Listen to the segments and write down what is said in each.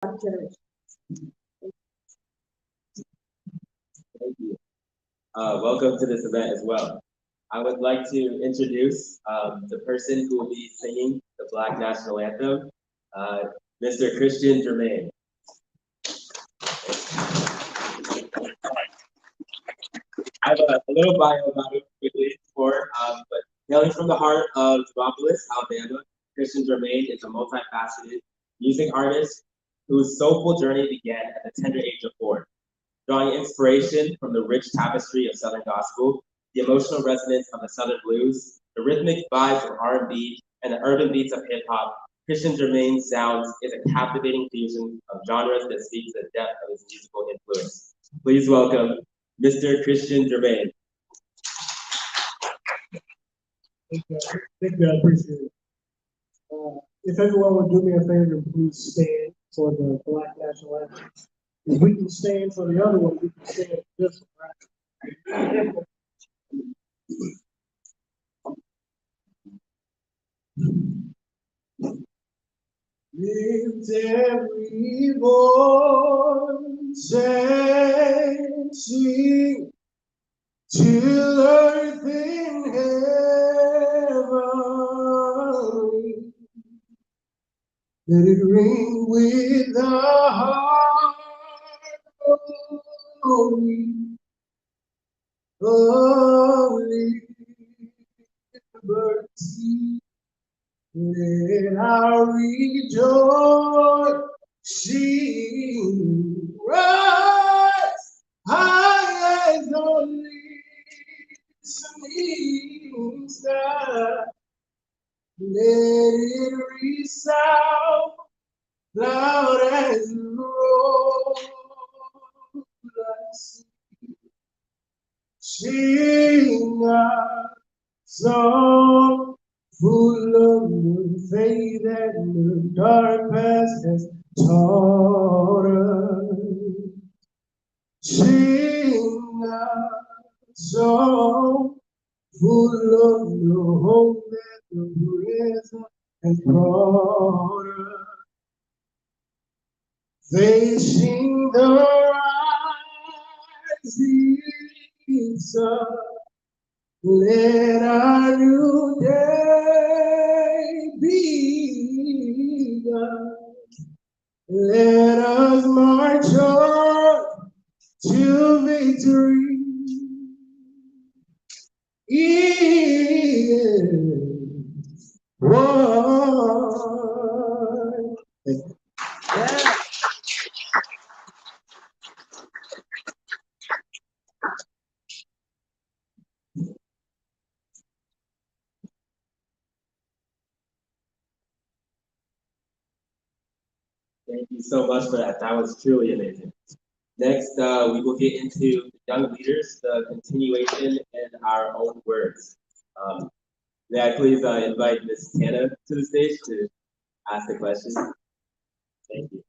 generation. Thank you. Welcome to this event as well. I would like to introduce the person who will be singing the Black National Anthem, uh, Mr. Christian Germain. I have a little bio about him quickly but hailing from the heart of Demopolis, Alabama, Christian Germain is a multifaceted music artist whose soulful journey began at the tender age of 4. Drawing inspiration from the rich tapestry of Southern gospel, the emotional resonance of the Southern blues, the rhythmic vibes of R&B, and the urban beats of hip hop, Christian Germain's sounds is a captivating fusion of genres that speaks to the depth of his musical influence. Please welcome Mr. Christian Germain. Thank you, I appreciate it. If everyone would do me a favor and please stand for the Black National Anthem. If we can stand for the other one, we can stand for this one, right? Lift every voice and sing till earth in heaven. Let it ring with the heart holy of liberty. Let our rejoicing rise high as the listening sky. Let it resound loud as the rolling sea. Sing a song full of the faith that the dark past has taught us. Sing a song full of the hope that the present has brought us. Facing the rising sun, let our new day begin. Let us march on to victory. Is one. Yeah. Thank you so much for that. That was truly amazing. Next, we will get into young leaders, the continuation in our own words. May I please invite Ms. Tana to the stage to ask the question? Thank you.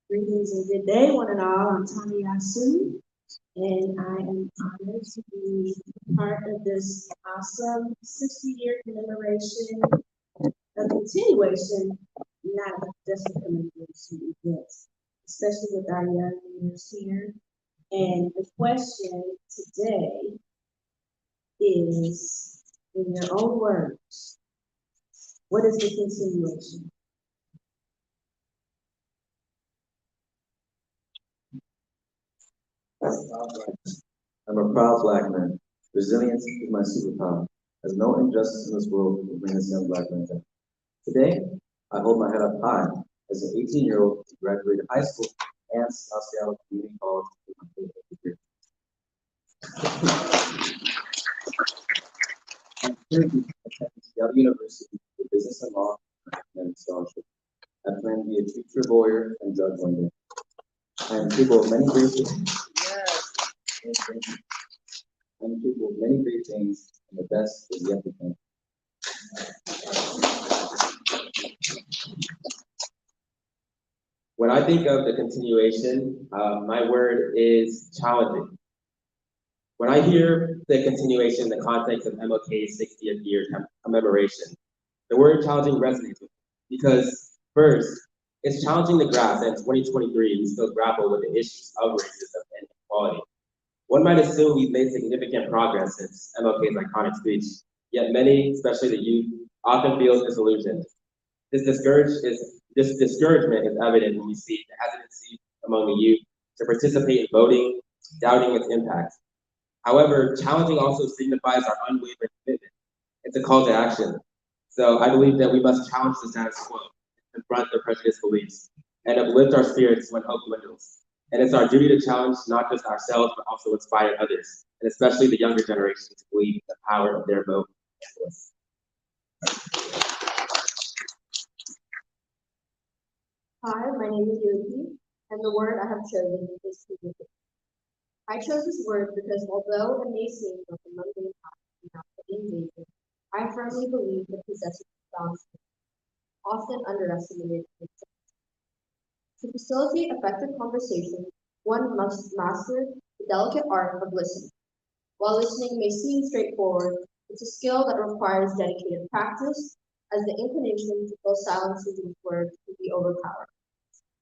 Greetings and good day, one and all. I'm Tanya Yasu, and I am honored to be part of this awesome 60-year commemoration, a continuation, not just a commemoration event, especially with our young leaders here. And the question today is, in your own words, what is the continuation? I'm a proud black man. Resilience is my superpower, as no injustice in this world will bring us young black men down. Today, I hold my head up high as an 18-year-old who graduated high school and South Seattle Community College with my favorite degree. I'm currently attending Seattle University for Business and Law and Scholarship. I plan to be a future lawyer and judge one day. I am capable of many great things. I'm capable of many great things, and the best is yet to come. When I think of the continuation, my word is challenging. When I hear the continuation in the context of MLK's 60th year commemoration, the word challenging resonates with me because, first, it's challenging the grasp that in 2023 we still grapple with the issues of racism and inequality. One might assume we've made significant progress since MLK's iconic speech, yet many, especially the youth, often feel disillusioned. This discouragement is evident when we see the hesitancy among the youth to participate in voting, doubting its impact. However, challenging also signifies our unwavering commitment. It's a call to action. So I believe that we must challenge the status quo, confront the prejudiced beliefs, and uplift our spirits when hope dwindles. And it's our duty to challenge not just ourselves, but also inspire others, and especially the younger generation to believe in the power of their vote and voice. Hi, my name is Yogi, and the word I have chosen is community. I chose this word because although it may seem like a mundane task without any engagement, I firmly believe it possesses profound strength, often underestimated. To facilitate effective conversation, one must master the delicate art of listening. While listening may seem straightforward, it's a skill that requires dedicated practice, as the inclination to fill silences with words can be overpowering.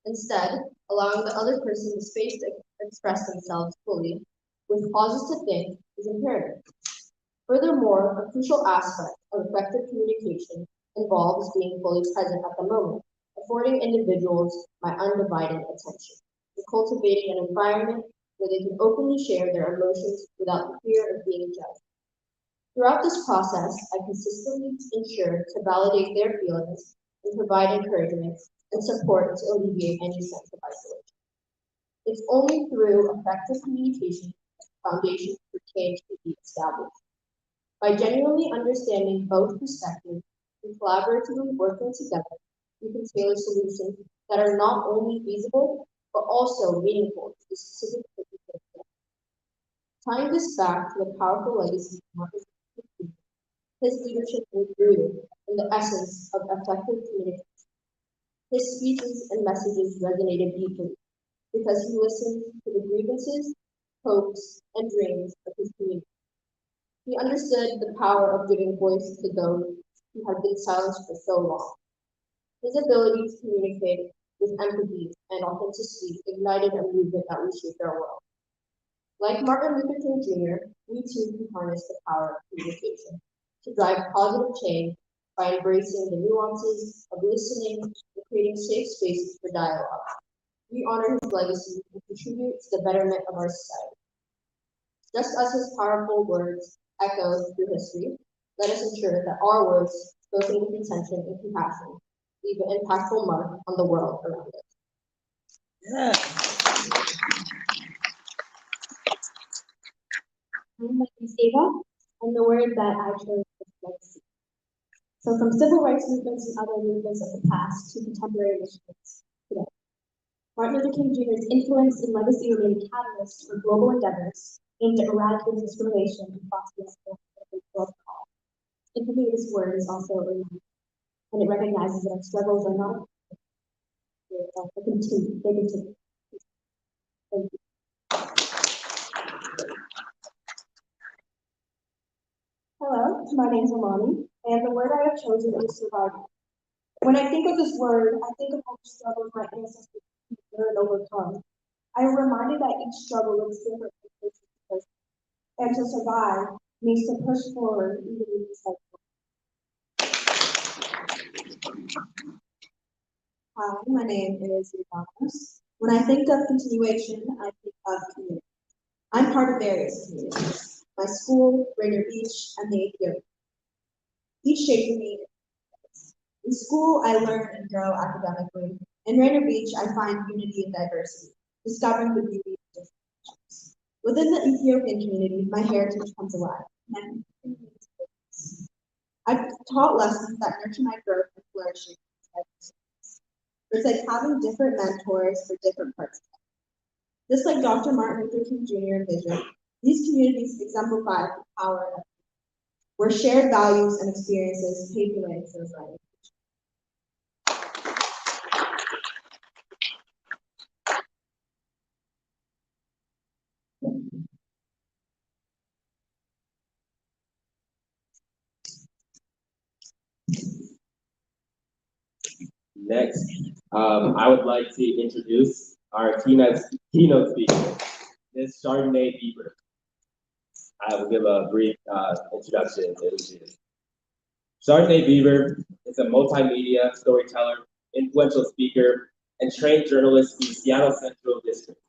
Instead, allowing the other person the space to express themselves fully, with pauses to think, is imperative. Furthermore, a crucial aspect of effective communication involves being fully present at the moment, affording individuals my undivided attention, and cultivating an environment where they can openly share their emotions without the fear of being judged. Throughout this process, I consistently ensure to validate their feelings and provide encouragement and support to alleviate any sense of isolation. It's only through effective communication that the foundation for change can be established. By genuinely understanding both perspectives and collaboratively working together, we can tailor solutions that are not only feasible, but also meaningful to the specific circumstances. Tying this back to the powerful legacy of Martin Luther King, his leadership was rooted in the essence of effective communication. His speeches and messages resonated deeply because he listened to the grievances, hopes, and dreams of his community. He understood the power of giving voice to those who had been silenced for so long. His ability to communicate with empathy and authenticity ignited a movement that reshaped our world. Like Martin Luther King Jr., we too can harness the power of communication to drive positive change by embracing the nuances of listening and creating safe spaces for dialogue. We honor his legacy and contribute to the betterment of our society. Just as his powerful words echo through history, let us ensure that our words, spoken with intention and compassion, leave an impactful mark on the world around us. My name is Ava, and the word that I chose is legacy. So from civil rights movements and other movements of the past to contemporary initiatives today, Martin Luther King Jr.'s influence and legacy remain catalysts for global endeavors aimed at eradicating discrimination and fostering a world call. And for me, this word is also a reminder, and it recognizes that our struggles are not they continue. Thank you. Hello, my name is Amani, and the word I have chosen is survival. When I think of this word, I think of all the struggles my ancestors endured and overcome. I am reminded that each struggle looks different from person to person, and to survive means to push forward even in these Hi, my name is Ramos. When I think of continuation, I think of community. I'm part of various communities. My school, Rainier Beach, and the Ethiopian. Each shaping me. In school, I learn and grow academically. In Rainier Beach, I find unity and diversity, discovering the beauty of different cultures. Within the Ethiopian community, my heritage comes alive. I've taught lessons that nurture my growth and flourishing. It's like having different mentors for different parts of life. Just like Dr. Martin Luther King Jr. envisioned, these communities exemplify the power of where shared values and experiences pave the way for a brighter future. Next, I would like to introduce our keynote speaker, Ms. Chardonnay Bieber. I will give a brief introduction to who she is. Chardonnay Bieber is a multimedia storyteller, influential speaker, and trained journalist from the Seattle Central District.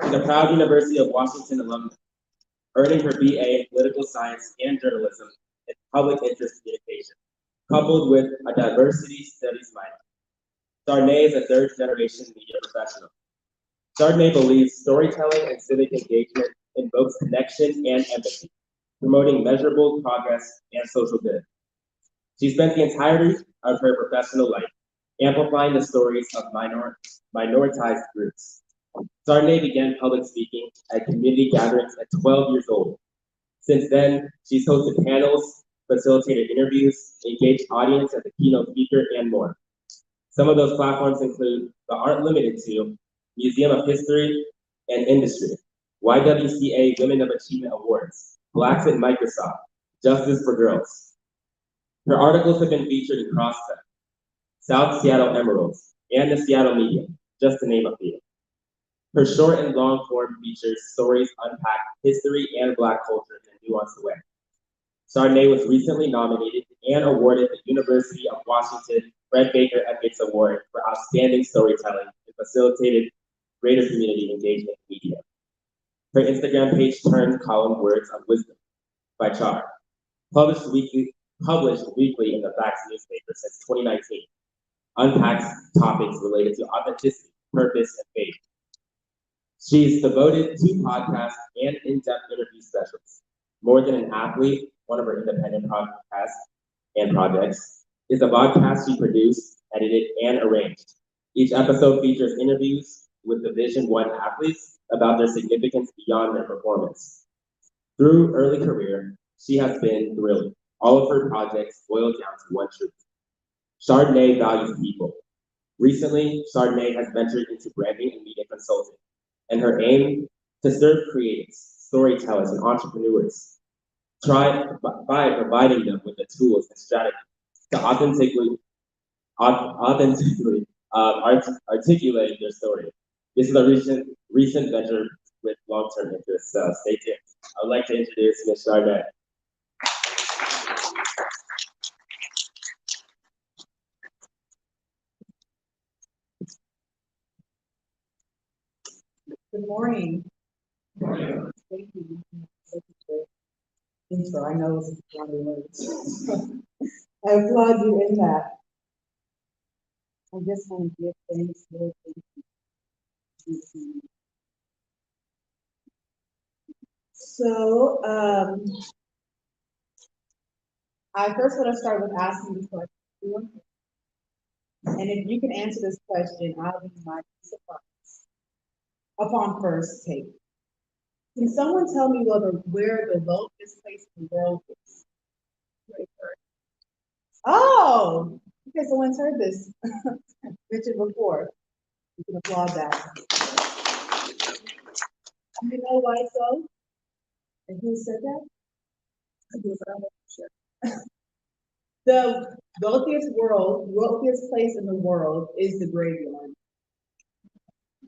She's a proud University of Washington alumna, earning her BA in political science and journalism and public interest communication, coupled with a diversity studies minor. Chardonnay is a third-generation media professional. Chardonnay believes storytelling and civic engagement invokes connection and empathy, promoting measurable progress and social good. She spent the entirety of her professional life amplifying the stories of minoritized groups. Chardonnay began public speaking at community gatherings at 12 years old. Since then, she's hosted panels, facilitated interviews, engaged audience as a keynote speaker, and more. Some of those platforms include, but aren't limited to, Museum of History and Industry, YWCA Women of Achievement Awards, Blacks at Microsoft, Justice for Girls. Her articles have been featured in Crosstech, South Seattle Emeralds, and the Seattle Media, just to name a few. Her short and long form features stories unpack history and Black culture in a nuanced way. Chardonnay was recently nominated and awarded the University of Washington Fred Baker Ethics Award for outstanding storytelling and facilitated greater community engagement in media. Her Instagram page turns column Words of Wisdom by Char, published weekly in the Facts newspaper since 2019, unpacks topics related to authenticity, purpose, and faith. She's devoted to podcasts and in-depth interview specials. More Than an Athlete, one of her independent podcasts and projects, is a podcast she produced, edited, and arranged. Each episode features interviews with Division I athletes about their significance beyond their performance. Through early career, she has been thrilled. All of her projects boil down to one truth. Chardonnay values people. Recently, Chardonnay has ventured into branding and media consulting, and her aim to serve creatives, storytellers, and entrepreneurs by providing them with the tools and strategies to articulate their story. This is a recent venture with long-term interest, so stay tuned. I would like to introduce Ms. Chardonnay. Good morning. Thank you. Intro, I know it's a lot of words. I applaud you in that. I just want to give thanks, Lord. Thank you. So, I first want to start with asking the question. And if you can answer this question, I'll be mighty surprised upon first take. Can someone tell me where the lowest place in the world is? Oh, okay, someone's heard this mentioned before. You can applaud that. You know why so? And who said that? I do, but I'm not sure. The wealthiest place in the world is the graveyard.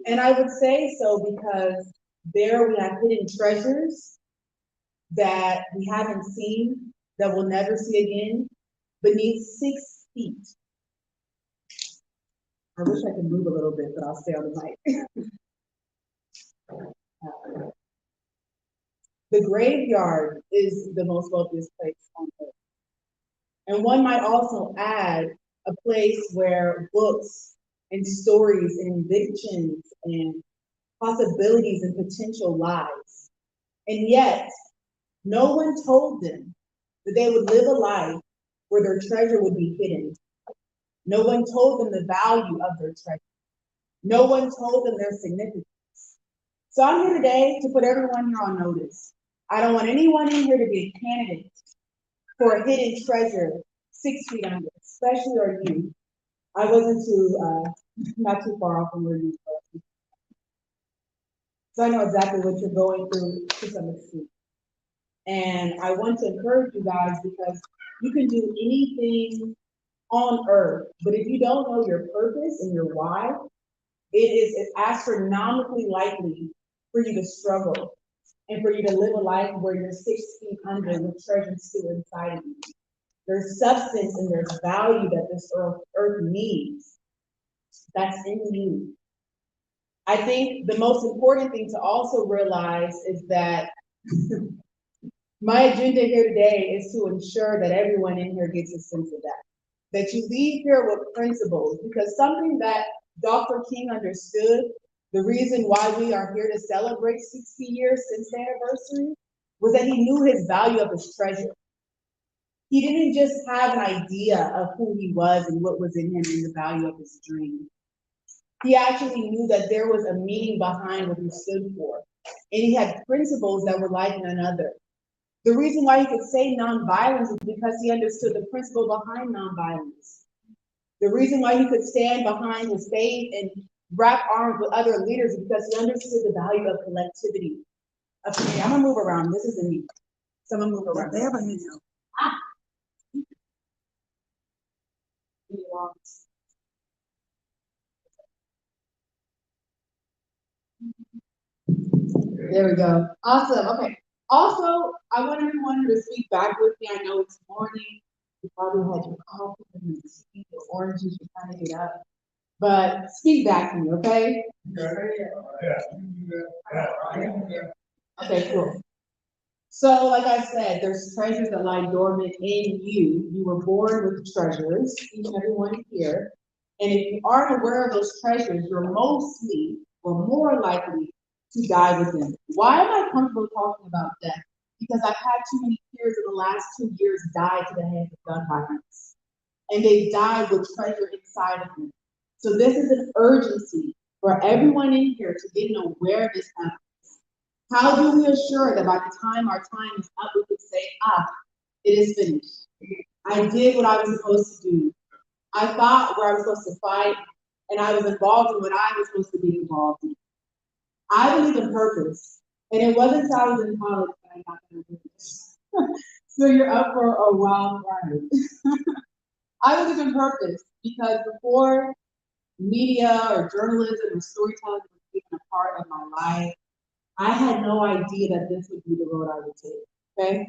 And I would say so because there we have hidden treasures that we haven't seen, that we'll never see again, beneath 6 feet. I wish I could move a little bit, but I'll stay on the mic. The graveyard is the most wealthiest place on earth. And one might also add a place where books and stories and inventions and possibilities and potential lies. And yet, no one told them that they would live a life where their treasure would be hidden. No one told them the value of their treasure. No one told them their significance. So I'm here today to put everyone here on notice. I don't want anyone in here to be a candidate for a hidden treasure 6 feet under, especially our youth. I wasn't not too far off from where you were. So I know exactly what you're going through to some extent. And I want to encourage you guys because you can do anything on earth. But if you don't know your purpose and your why, it's astronomically likely for you to struggle and for you to live a life where you're 6 feet under with treasure still inside of you. There's substance and there's value that this earth needs. That's in you. I think the most important thing to also realize is that my agenda here today is to ensure that everyone in here gets a sense of that. That you leave here with principles, because something that Dr. King understood, the reason why we are here to celebrate 60 years since the anniversary, was that he knew his value of his treasure. He didn't just have an idea of who he was and what was in him and the value of his dream. He actually knew that there was a meaning behind what he stood for. And he had principles that were like none other. The reason why he could say nonviolence is because he understood the principle behind nonviolence. The reason why he could stand behind his faith and wrap arms with other leaders is because he understood the value of collectivity. Okay, I'm gonna move around. This isn't me. So I'm gonna move around. There we go. Awesome. Okay. Also, I want everyone to speak back with me. I know it's morning. You probably had your coffee and your oranges. You're trying to get up. But speak back to me, okay? Okay, cool. So, like I said, there's treasures that lie dormant in you. You were born with treasures, each and every one here. And if you aren't aware of those treasures, you're mostly or more likely to die with them. Why am I comfortable talking about death? Because I've had too many peers in the last 2 years die to the hands of gun violence. And they died with treasure inside of them. So this is an urgency for everyone in here to get an awareness of. How do we assure that by the time our time is up, we can say, it is finished. I did what I was supposed to do. I fought where I was supposed to fight, and I was involved in what I was supposed to be involved in. I believe in purpose, and it wasn't until I was in college that I got that purpose. So you're up for a wild ride. I believe in purpose because before media or journalism or storytelling was even a part of my life, I had no idea that this would be the road I would take, okay?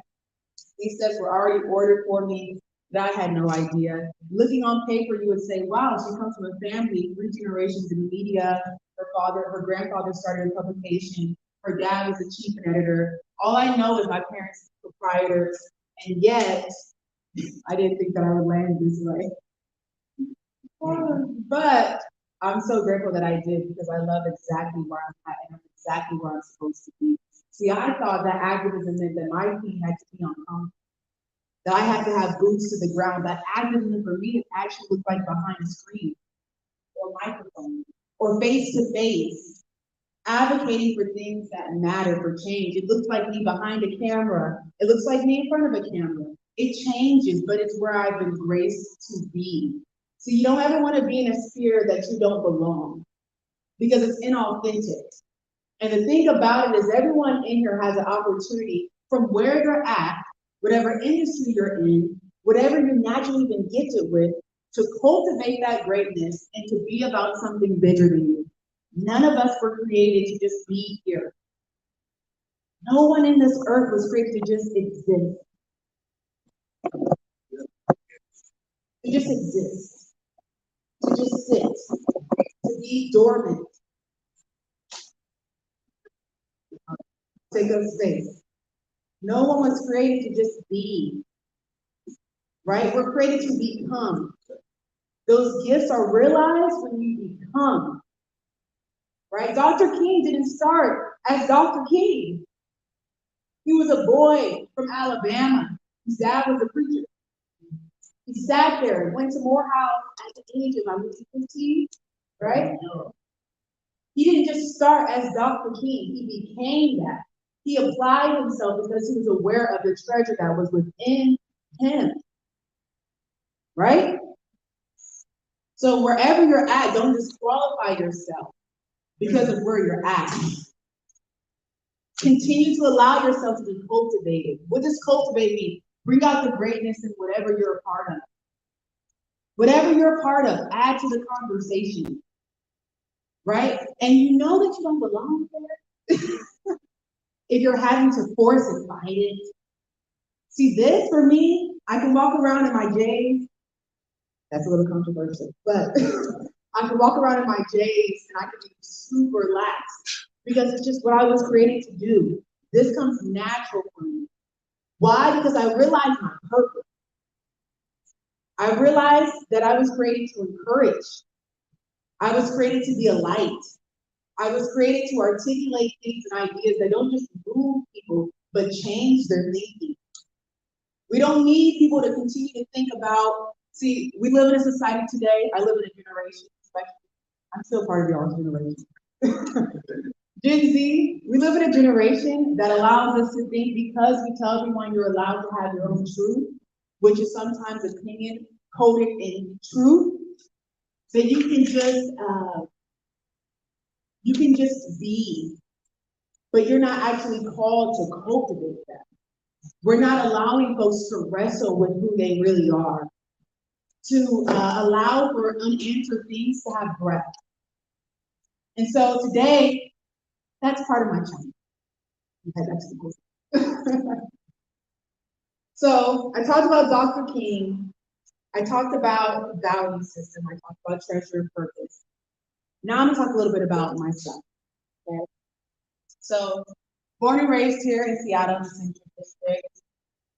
These steps were already ordered for me, but I had no idea. Looking on paper, you would say, wow, she comes from a family, 3 generations in media. Her grandfather started a publication. Her dad was the chief editor. All I know is my parents were proprietors, and yet I didn't think that I would land this way. But I'm so grateful that I did because I love exactly where I'm at and I'm exactly where I'm supposed to be. See, I thought that activism meant that my feet had to be on concrete, that I had to have boots to the ground. That activism for me, it actually looked like behind a screen or microphone or face to face, advocating for things that matter, for change. It looks like me behind a camera. It looks like me in front of a camera. It changes, but it's where I've been graced to be. So you don't ever want to be in a sphere that you don't belong because it's inauthentic. And the thing about it is everyone in here has an opportunity from where you're at, whatever industry you're in, whatever you're naturally been gifted with, to cultivate that greatness and to be about something bigger than you. None of us were created to just be here. No one in this earth was created to just exist. To just exist. To just sit. To be dormant. Take up space. No one was created to just be. Right? We're created to become. Those gifts are realized when you become. Right? Dr. King didn't start as Dr. King. He was a boy from Alabama. His dad was a preacher. He sat there and went to Morehouse at the age of 15, right? He didn't just start as Dr. King. He became that. He applied himself because he was aware of the treasure that was within him. Right? So wherever you're at, don't disqualify yourself because of where you're at. Continue to allow yourself to be cultivated. What does cultivate mean? Bring out the greatness in whatever you're a part of. Whatever you're a part of, add to the conversation, right? And you know that you don't belong there if you're having to force it, fight it. See, this for me, I can walk around in my J's. That's a little controversial, but I can walk around in my J's and I can be super relaxed because it's just what I was created to do. This comes natural for me. Why? Because I realized my purpose. I realized that I was created to encourage. I was created to be a light. I was created to articulate things and ideas that don't just move people, but change their thinking. We don't need people to continue to think about, see, we live in a society today, I live in a generation, especially, I'm still part of y'all's generation. Gen Z, we live in a generation that allows us to think because we tell everyone you're allowed to have your own truth, which is sometimes opinion coded in truth, that you can just be, but you're not actually called to cultivate that. We're not allowing folks to wrestle with who they really are, to allow for unanswered things to have breath. And so today, that's part of my challenge. Okay, that's the So I talked about Dr. King. I talked about value system. I talked about treasure and purpose. Now I'm gonna talk a little bit about myself. Okay. So born and raised here in Seattle, in the Central District.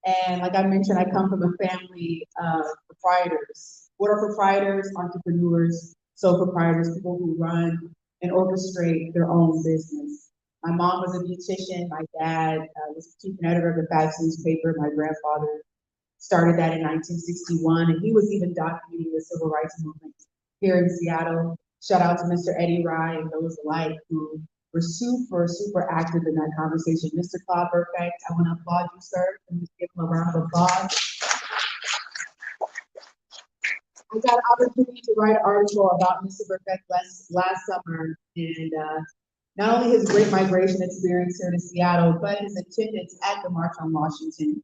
And like I mentioned, I come from a family of proprietors. What are proprietors? Entrepreneurs, sole proprietors, people who run and orchestrate their own business. My mom was a beautician. My dad was the chief editor of the Facts newspaper. My grandfather started that in 1961, and he was even documenting the civil rights movement here in Seattle. Shout out to Mr. Eddie Rye and those alike who were super, super active in that conversation. Mr. Claude Burkett, I want to applaud you, sir, and just give him a round of applause. I got an opportunity to write an article about Mr. Burkett last summer, and not only his great migration experience here to Seattle, but his attendance at the March on Washington.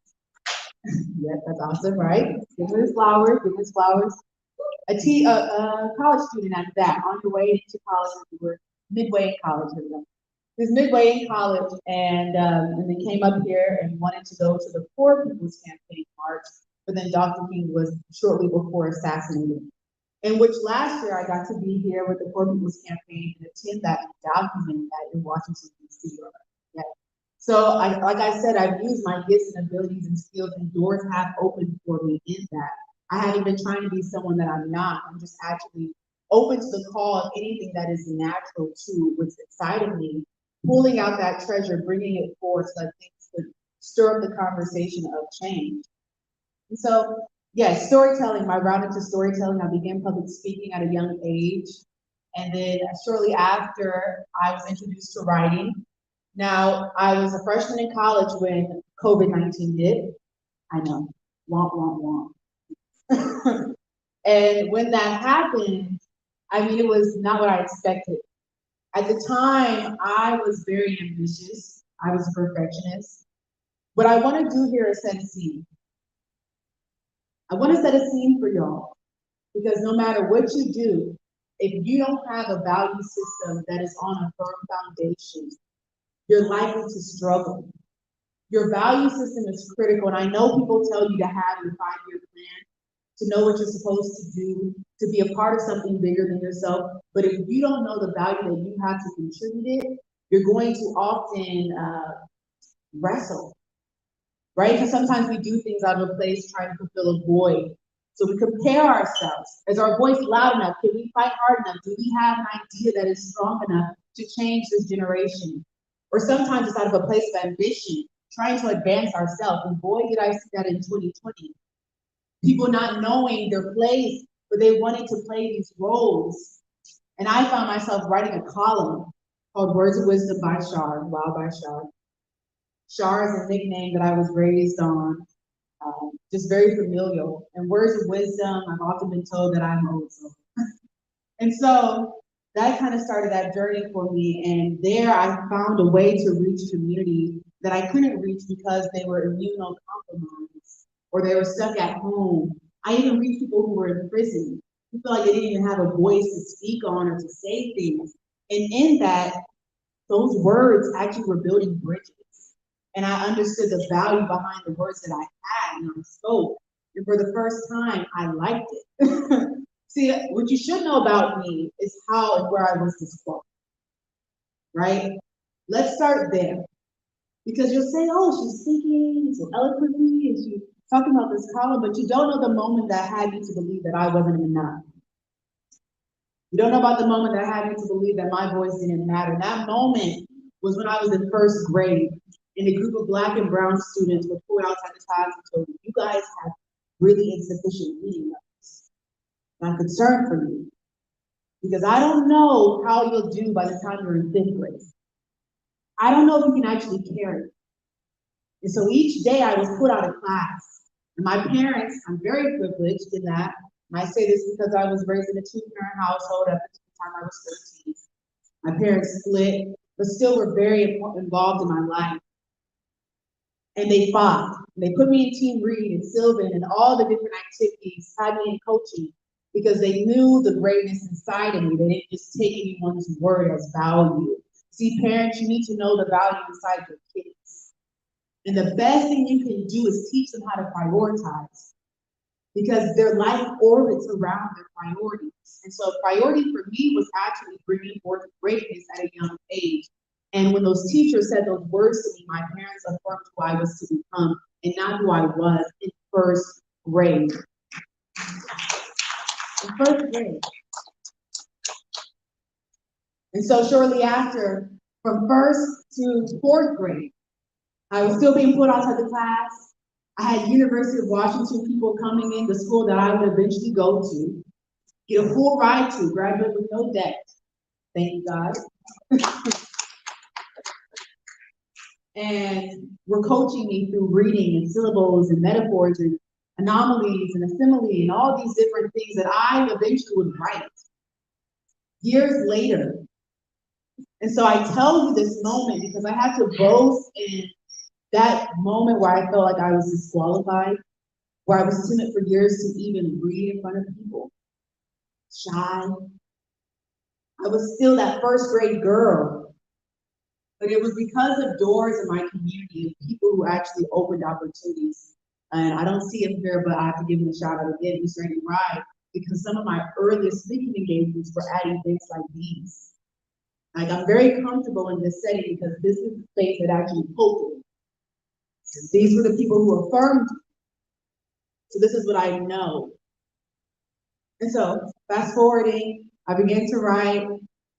Yes, that's awesome, right? Give him his flowers, give him his flowers. A college student at that, on your way into college, we were midway in college. He was midway in college, and they came up here and wanted to go to the Poor People's Campaign March, but then Dr. King was shortly before assassinated. In which last year I got to be here with the Poor People's Campaign and attend that and document that in Washington, D.C. Yeah. So, like I said, I've used my gifts and abilities and skills, and doors have opened for me in that. I haven't been trying to be someone that I'm not. I'm just actually open to the call of anything that is natural to what's inside of me, pulling out that treasure, bringing it forth so that things could stir up the conversation of change. And so, yes, storytelling, my route into storytelling, I began public speaking at a young age. And then shortly after, I was introduced to writing. Now, I was a freshman in college when COVID-19 hit. I know, womp, womp, womp. And when that happened, I mean, it was not what I expected. At the time, I was very ambitious. I was a perfectionist. What I want to do here is set a scene. I want to set a scene for y'all because no matter what you do, if you don't have a value system that is on a firm foundation, you're likely to struggle. Your value system is critical, and I know people tell you to have your 5-year plan, to know what you're supposed to do, to be a part of something bigger than yourself. But if you don't know the value that you have to contribute it, you're going to often wrestle, right? Because sometimes we do things out of a place trying to fulfill a void. So we compare ourselves. Is our voice loud enough? Can we fight hard enough? Do we have an idea that is strong enough to change this generation? Or sometimes it's out of a place of ambition, trying to advance ourselves. And boy, did I see that in 2020. People not knowing their place, but they wanted to play these roles. And I found myself writing a column called Words of Wisdom by Shar, Wow by Shar. Shar is a nickname that I was raised on, just very familial. And Words of Wisdom, I've often been told that I'm old soul. And so that kind of started that journey for me. And there I found a way to reach community that I couldn't reach because they were immunocompromised or they were stuck at home I even reach people who were in prison, who feel like they didn't even have a voice to speak on or to say things. And in that, those words actually were building bridges. And I understood the value behind the words that I had and I spoke. And for the first time, I liked it. See, what you should know about me is how and where I was disqualified, right? Let's start there. Because you'll say, oh, she's speaking so eloquently and she's talking about this column, but you don't know the moment that had me to believe that I wasn't enough. You don't know about the moment that had me to believe that my voice didn't matter. That moment was when I was in first grade, and a group of Black and brown students were pulled outside the class and told me, you guys have really insufficient reading levels. And I'm concerned for you, because I don't know how you'll do by the time you're in fifth grade. I don't know if you can actually carry it. And so each day I was put out of class. And my parents, I'm very privileged in that, and I say this because I was raised in a two-parent household at the time I was 13. My parents split, but still were very involved in my life. And they fought. They put me in Team Read and Sylvan and all the different activities, had me in coaching, because they knew the greatness inside of me. They didn't just take anyone's word as value. See, parents, you need to know the value inside your kids. And the best thing you can do is teach them how to prioritize, because their life orbits around their priorities. And so priority for me was actually bringing forth greatness at a young age. And when those teachers said those words to me, my parents affirmed who I was to become and not who I was in first grade. In first grade. And so shortly after, from first to fourth grade, I was still being put outside the class. I had University of Washington people coming in the school that I would eventually go to, get a full ride to, graduate with no debt. Thank you, God. And were coaching me through reading and syllables and metaphors and anomalies and assembly and all these different things that I eventually would write years later. And so I tell you this moment because I had to boast in that moment where I felt like I was disqualified, where I was timid for years to even read in front of people, shy. I was still that first grade girl, but it was because of doors in my community of people who actually opened opportunities. And I don't see him here, but I have to give him a shout out again, Mr. Randy Rye, because some of my earliest speaking engagements were at events like these. Like, I'm very comfortable in this setting because this is the space that actually hoped me. These were the people who affirmed me. So this is what I know. And so fast forwarding, I began to write.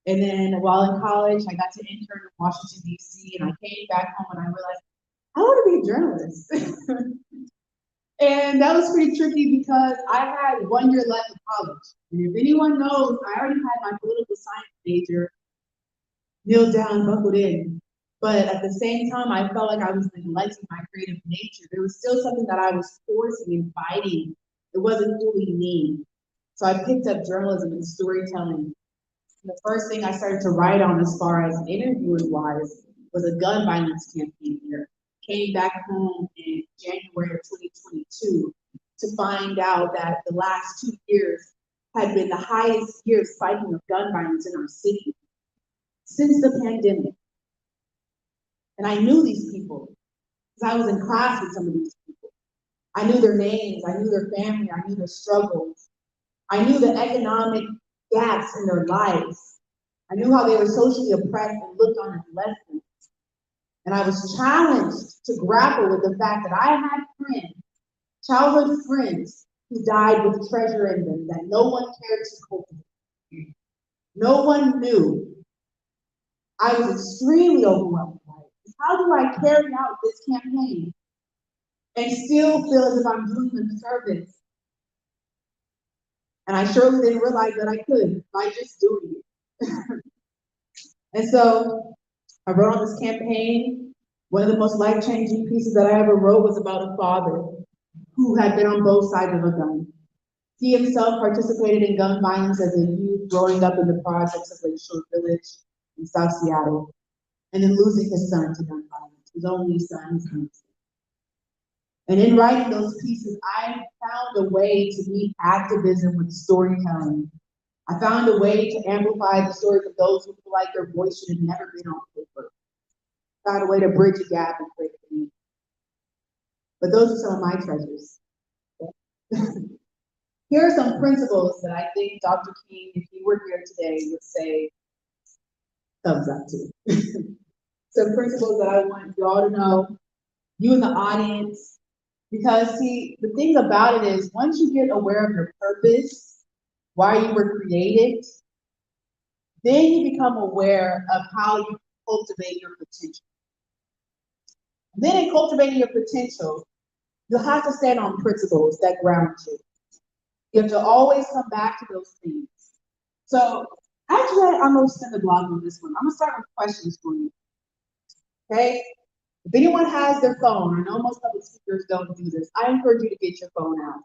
And then while in college, I got to intern in Washington, D.C. And I came back home and I realized, I want to be a journalist. And that was pretty tricky because I had 1 year left of college. And if anyone knows, I already had my political science major kneeled down, buckled in. But at the same time, I felt like I was neglecting my creative nature. There was still something that I was forcing and fighting. It wasn't fully me. So I picked up journalism and storytelling. The first thing I started to write on as far as interviewing wise was a gun violence campaign here. Came back home in January of 2022 to find out that the last 2 years had been the highest year spiking of gun violence in our city since the pandemic. And I knew these people because I was in class with some of these people. I knew their names, I knew their family, I knew their struggles. I knew the economic gaps in their lives. I knew how they were socially oppressed and looked on as less than. And I was challenged to grapple with the fact that I had friends, childhood friends, who died with treasure in them that no one cared to cultivate. No one knew. I was extremely overwhelmed by it. How do I carry out this campaign and still feel as if I'm doing them service? And I surely didn't realize that I could by just doing it. And so I wrote on this campaign. One of the most life-changing pieces that I ever wrote was about a father who had been on both sides of a gun. He himself participated in gun violence as a youth growing up in the projects of Lakeshore Village in South Seattle, and then losing his son to gun violence, his only son. And in writing those pieces, I found a way to meet activism with storytelling. I found a way to amplify the stories of those who feel like their voice should have never been on paper. Found a way to bridge a gap and create a community. But those are some of my treasures. Here are some principles that I think Dr. King, if he were here today, would say thumbs up to. Some principles that I want you all to know, you in the audience, because see, the thing about it is once you get aware of your purpose, why you were created, then you become aware of how you cultivate your potential. And then in cultivating your potential, you'll have to stand on principles that ground you. You have to always come back to those things. So actually, I'm gonna spend the blog on this one. I'm gonna start with questions for you. Okay? If anyone has their phone, I know most public speakers don't do this, I encourage you to get your phone out.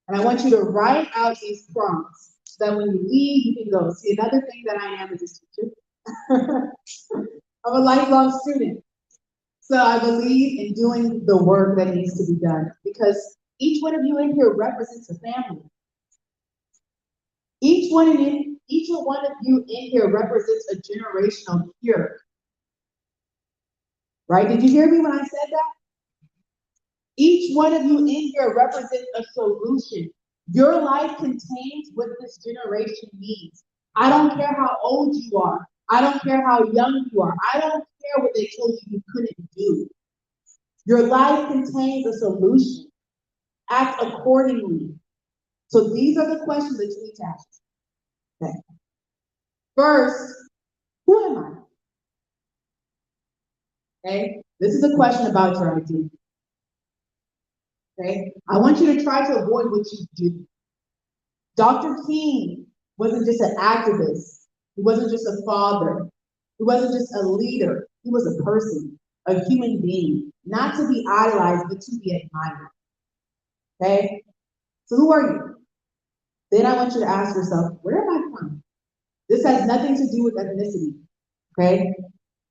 And I want you to write out these prompts so that when you leave, you can go. See, another thing that I am as a teacher, I'm a lifelong student. So I believe in doing the work that needs to be done because each one of you in here represents a family. Each one of you in here represents a generational cure. Right? Did you hear me when I said that? Each one of you in here represents a solution. Your life contains what this generation needs. I don't care how old you are. I don't care how young you are. I don't care what they told you couldn't do. Your life contains a solution. Act accordingly. So these are the questions that you need to ask. Okay. First, who am I? Okay, this is a question about your identity. Okay, I want you to try to avoid what you do. Dr. King wasn't just an activist. He wasn't just a father. He wasn't just a leader. He was a person, a human being, not to be idolized, but to be admired. Okay, so who are you? Then I want you to ask yourself, where am I from? This has nothing to do with ethnicity. Okay,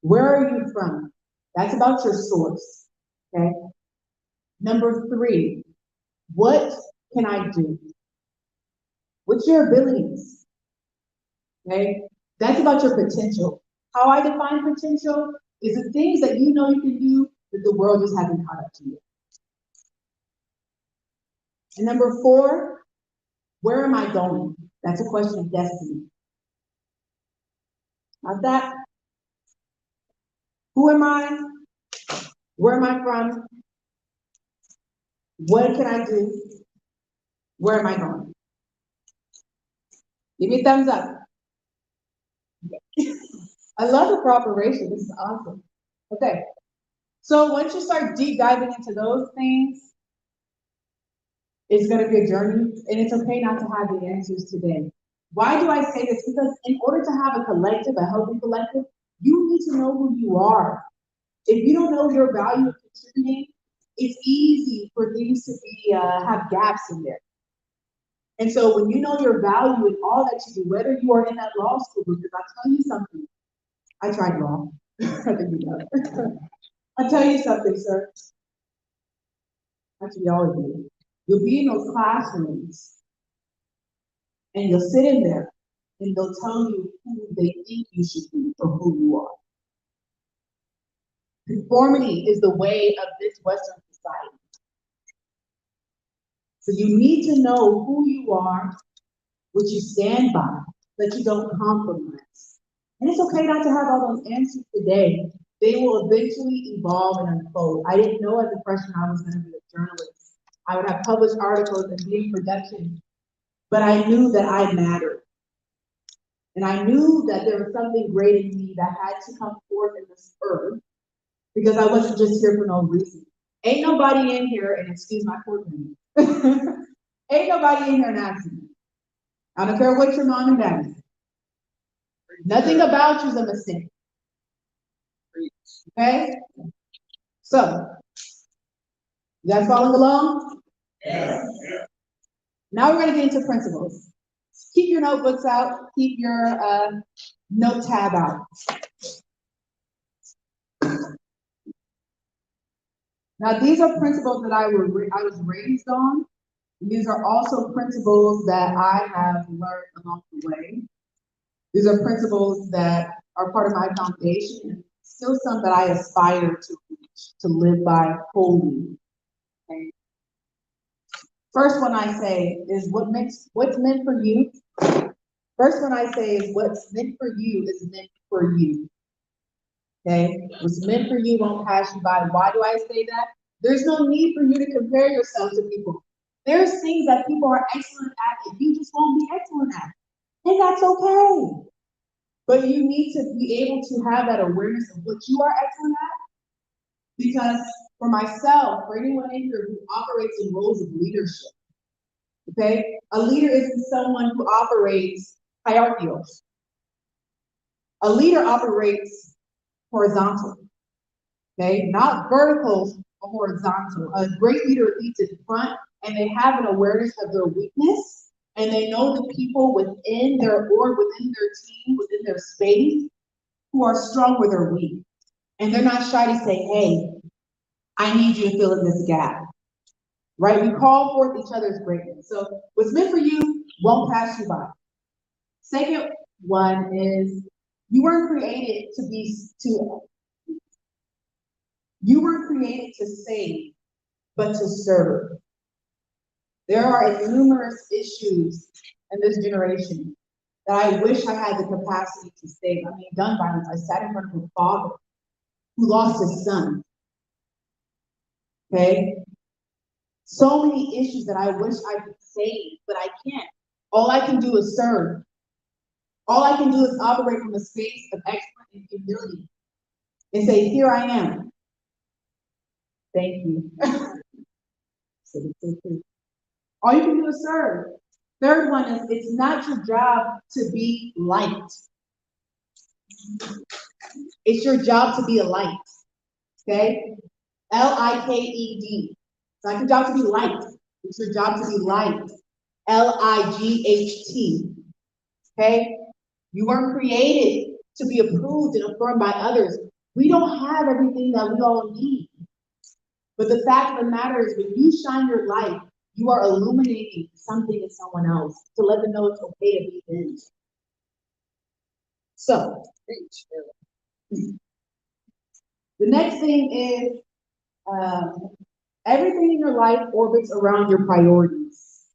where are you from? That's about your source. Okay. Number 3, what can I do? What's your abilities? Okay, that's about your potential. How I define potential is the things that you know you can do that the world just hasn't caught up to you. And number 4, where am I going? That's a question of destiny. Not that. Who am I? Where am I from? What can I do? Where am I going? Give me a thumbs up. I love the cooperation. This is awesome. Okay. So once you start deep diving into those things, it's going to be a journey, and it's okay not to have the answers today. Why do I say this? Because in order to have a collective, a healthy collective, you need to know who you are. If you don't know your value of contributing, it's easy for things to be have gaps in there. And so when you know your value in all that you do, whether you are in that law school, because I'll tell you something, I tried law. I think you know. I'll tell you something, sir. Actually, all of you. You'll be in those classrooms, and you'll sit in there, and they'll tell you who they think you should be or who you are. Conformity is the way of this Western society. So you need to know who you are, what you stand by, that you don't compromise. And it's okay not to have all those answers today. They will eventually evolve and unfold. I didn't know as a freshman I was going to be a journalist. I would have published articles and be in production, but I knew that I mattered. And I knew that there was something great in me that had to come forth in this earth because I wasn't just here for no reason. Ain't nobody in here, and excuse my poor name, ain't nobody in here an accident. I don't care what your mom and dad say. Nothing about you is a mistake. Okay? So, you guys following along? Yeah. Now we're going to get into principles. Keep your notebooks out. Keep your note tab out. Now, these are principles that I was raised on. These are also principles that I have learned along the way. These are principles that are part of my foundation, and still some that I aspire to reach, to live by wholly. Okay. First one I say is what's meant for you. First one I say is what's meant for you is meant for you. Okay? What's meant for you won't pass you by. Why do I say that? There's no need for you to compare yourself to people. There's things that people are excellent at that you just won't be excellent at. And that's okay. But you need to be able to have that awareness of what you are excellent at. Because for myself, for anyone in here who operates in roles of leadership, okay? A leader isn't someone who operates hierarchical. A leader operates horizontal, okay? Not vertical or horizontal. A great leader leads in front, and they have an awareness of their weakness, and they know the people within their org, within their team, within their space, who are strong where they're weak. And they're not shy to say, hey, I need you to fill in this gap, right? We call forth each other's greatness. So what's meant for you won't pass you by. Second one is you weren't created to save, but to serve. There are numerous issues in this generation that I wish I had the capacity to save. I mean, gun violence. I sat in front of a father who lost his son. Okay? So many issues that I wish I could save, but I can't. All I can do is serve. All I can do is operate from a space of excellence and humility and say, here I am. Thank you. All you can do is serve. Third one is it's not your job to be liked. It's your job to be a light. Okay? L-I-K-E-D. It's not your job to be liked. It's your job to be light. L-I-G-H-T. Okay? You weren't created to be approved and affirmed by others. We don't have everything that we all need. But the fact of the matter is when you shine your light, you are illuminating something in someone else to let them know it's okay to be them. So, the next thing is everything in your life orbits around your priorities.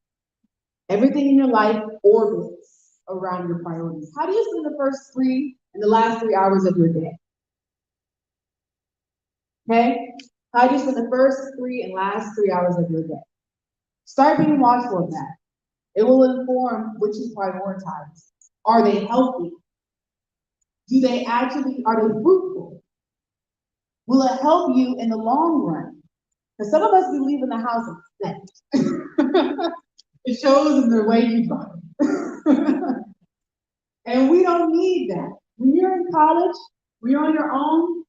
Everything in your life orbits around your priorities. How do you spend the first 3 and the last 3 hours of your day? Okay? How do you spend the first 3 and last 3 hours of your day? Start being watchful of that. It will inform what you prioritize. Are they healthy? Are they fruitful? Will it help you in the long run? Because some of us, we leave in the house upset. It shows in the way you drive. And we don't need that. When you're in college, when you're on your own,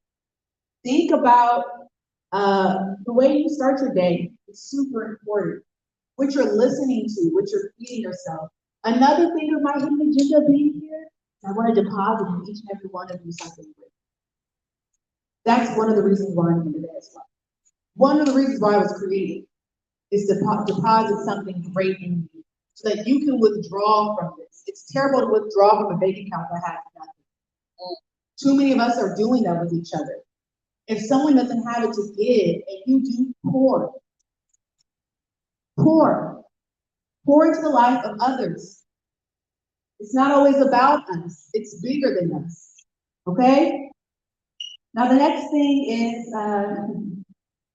think about the way you start your day. It's super important. What you're listening to, what you're feeding yourself. Another thing of my hidden agenda being here, I want to deposit in each and every one of you something great. That's one of the reasons why I'm here today as well. One of the reasons why I was created is to deposit something great in you so that you can withdraw from this. It's terrible to withdraw from a bank account that has nothing. Too many of us are doing that with each other. If someone doesn't have it to give and you do, pour. Pour into the life of others. It's not always about us. It's bigger than us. Okay? Now the next thing is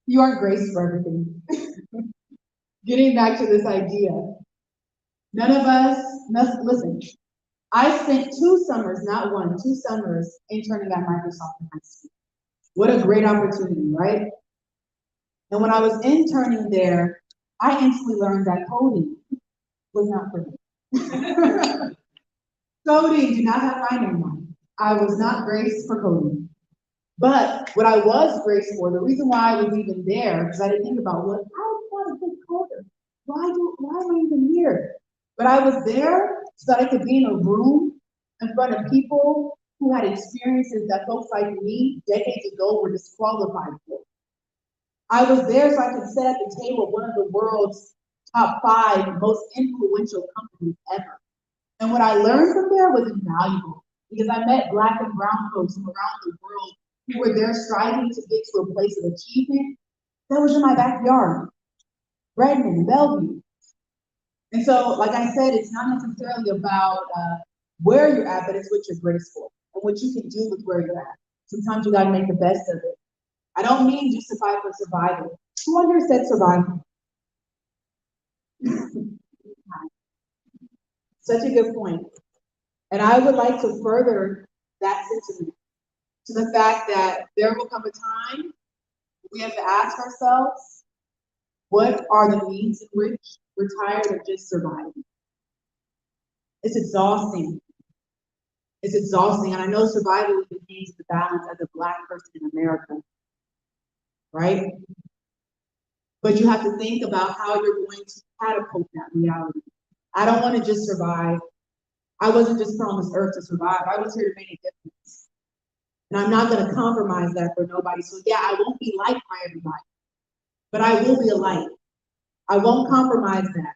you aren't graced for everything. Getting back to this idea. None of us, listen, I spent 2 summers, not 1, 2 summers interning at Microsoft in high school. What a great opportunity, right? And when I was interning there, I instantly learned that coding was not for me. Coding did not have my name on it. I was not graced for coding. But what I was graced for, the reason why I was even there, because I didn't think about what I want a good coder. Why am I even here? But I was there so that I could be in a room in front of people who had experiences that folks like me decades ago were disqualified for. I was there so I could sit at the table of one of the world's top 5 most influential companies ever. And what I learned from there was invaluable because I met Black and brown folks from around the world who were there striving to get to a place of achievement that was in my backyard, Redmond, Bellevue. And so, like I said, it's not necessarily about where you're at, but it's what you're graced for and what you can do with where you're at. Sometimes you gotta make the best of it. I don't mean just survive for survival. Who on here said survival? Such a good point. And I would like to further that sentiment to the fact that there will come a time we have to ask ourselves, what are the means in which we're tired of just surviving? It's exhausting. It's exhausting. And I know survival even means the balance as a Black person in America, right? But you have to think about how you're going to catapult that reality. I don't want to just survive. I wasn't just put on this earth to survive. I was here to make a difference. And I'm not going to compromise that for nobody. So yeah, I won't be liked by everybody, but I will be a light. I won't compromise that.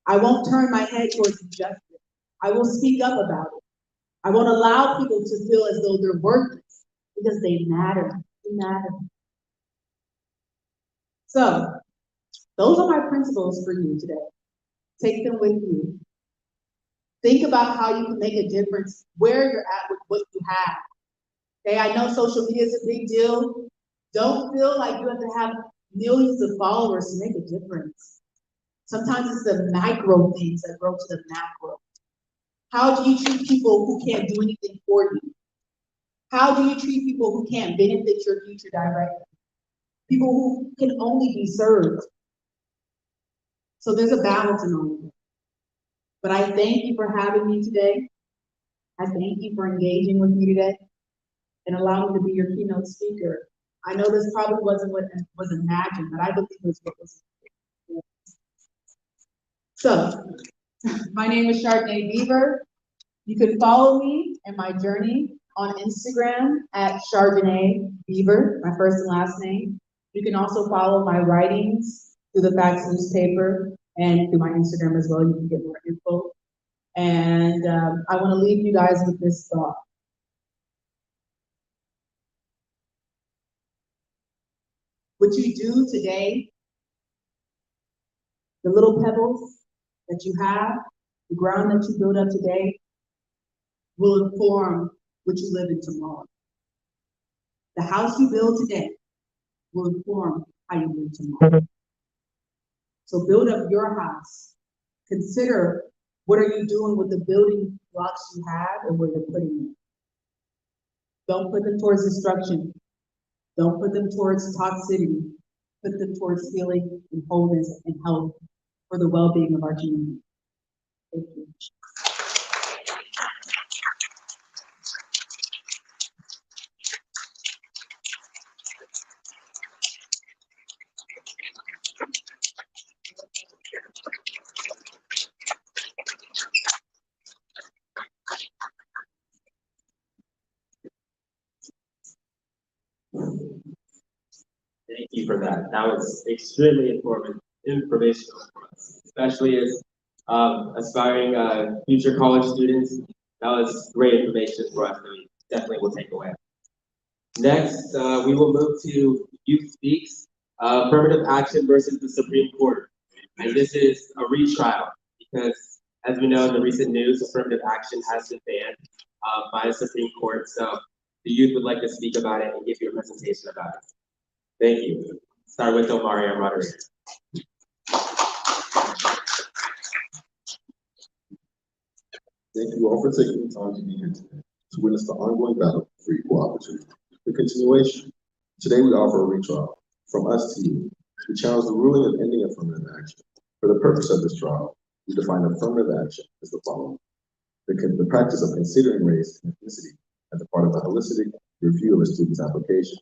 I won't turn my head towards injustice. I will speak up about it. I won't allow people to feel as though they're worthless because they matter. They matter. So those are my principles for you today. Take them with you. Think about how you can make a difference where you're at with what you have. Okay, I know social media is a big deal. Don't feel like you have to have millions of followers to make a difference. Sometimes it's the micro things that grow to the macro. How do you treat people who can't do anything for you? How do you treat people who can't benefit your future directly? People who can only be served. So there's a balance in all of it. But I thank you for having me today. I thank you for engaging with me today and allowing me to be your keynote speaker. I know this probably wasn't what was imagined, but I believe it was what was. So, my name is Chardonnay Beaver. You can follow me and my journey on Instagram at Chardonnay Beaver, my first and last name. You can also follow my writings through the Facts newspaper and through my Instagram as well. You can get more info. And I want to leave you guys with this thought. What you do today, the little pebbles that you have, the ground that you build up today, will inform what you live in tomorrow. The house you build today will inform how you live tomorrow. So build up your house. Consider what are you doing with the building blocks you have and where you're putting them. Don't put them towards destruction. Don't put them towards toxicity. Put them towards healing and wholeness and health for the well-being of our community. Thank you. Thank you for that. That was extremely informational for us, especially as aspiring future college students. That was great information for us that we definitely will take away. Next, we will move to Youth Speaks, affirmative action versus the Supreme Court. And this is a retrial because, as we know in the recent news, affirmative action has been banned by the Supreme Court. So the youth would like to speak about it and give you a presentation about it. Thank you. Start with Omari, our moderator. Thank you all for taking the time to be here today to witness the ongoing battle for equal opportunity. The continuation. Today we offer a retrial from us to you. We challenge the ruling of ending affirmative action. For the purpose of this trial, we define affirmative action as the following. The practice of considering race and ethnicity as a part of a holistic review of a student's application.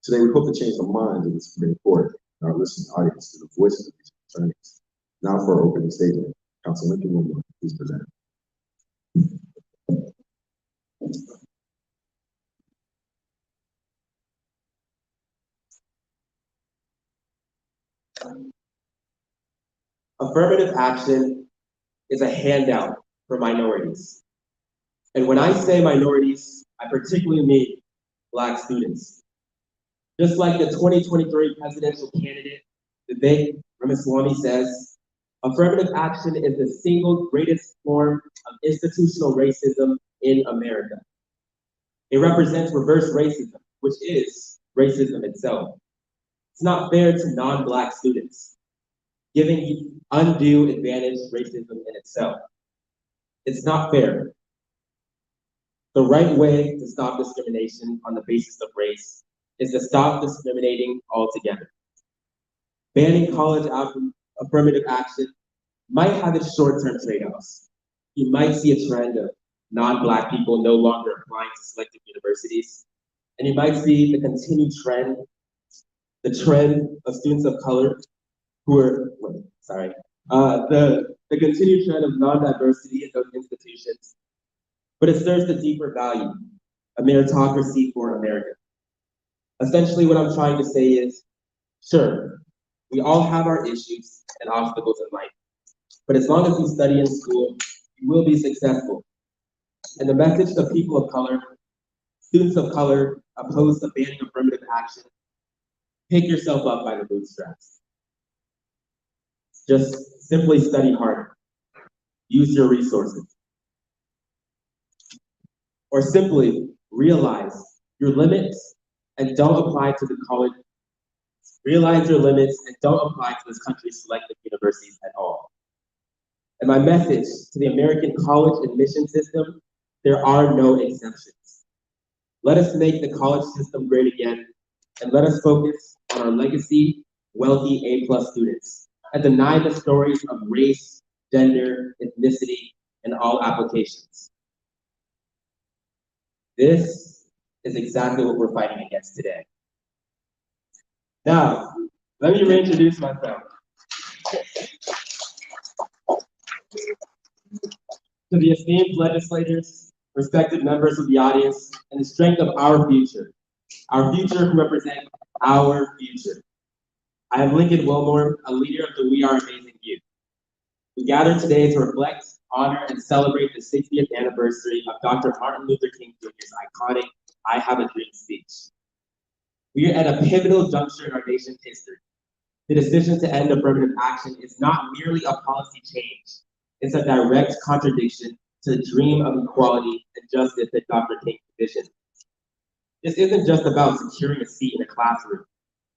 Today we hope to change the minds of the Supreme Court and our listening audience through the voices of these attorneys. Now for our opening statement, Councilman Lincoln, please present. Affirmative action is a handout for minorities. And when I say minorities, I particularly mean Black students. Just like the 2023 presidential candidate, Vivek Ramaswamy says, affirmative action is the single greatest form of institutional racism in America. It represents reverse racism, which is racism itself. It's not fair to non-Black students, giving undue advantage racism in itself. It's not fair. The right way to stop discrimination on the basis of race is to stop discriminating altogether. Banning college affirmative action might have its short-term trade-offs. You might see a trend of non-Black people no longer applying to selected universities, and you might see the continued trend, of students of color who are, the continued trend of non-diversity in those institutions, but it serves the deeper value, a meritocracy for America. Essentially, what I'm trying to say is, sure, we all have our issues and obstacles in life, but as long as you study in school, you will be successful. And the message to people of color, students of color opposed to banning affirmative action, pick yourself up by the bootstraps. Just simply study harder. Use your resources. Or simply realize your limits and don't apply to the college. Realize your limits and don't apply to this country's selected universities at all. And my message to the American college admission system, there are no exceptions. Let us make the college system great again, and let us focus on our legacy, wealthy A+ students, and deny the stories of race, gender, ethnicity, and all applications. This is exactly what we're fighting against today. Now, let me reintroduce myself. To the esteemed legislators, respected members of the audience, and the strength of our future who represent our future. I am Lincoln Wilmore, a leader of the We Are Amazing Youth. We gather today to reflect, honor, and celebrate the 60th anniversary of Dr. Martin Luther King Jr.'s iconic I Have a Dream speech. We are at a pivotal juncture in our nation's history. The decision to end affirmative action is not merely a policy change. It's a direct contradiction to the dream of equality and justice that Dr. King envisioned. This isn't just about securing a seat in a classroom.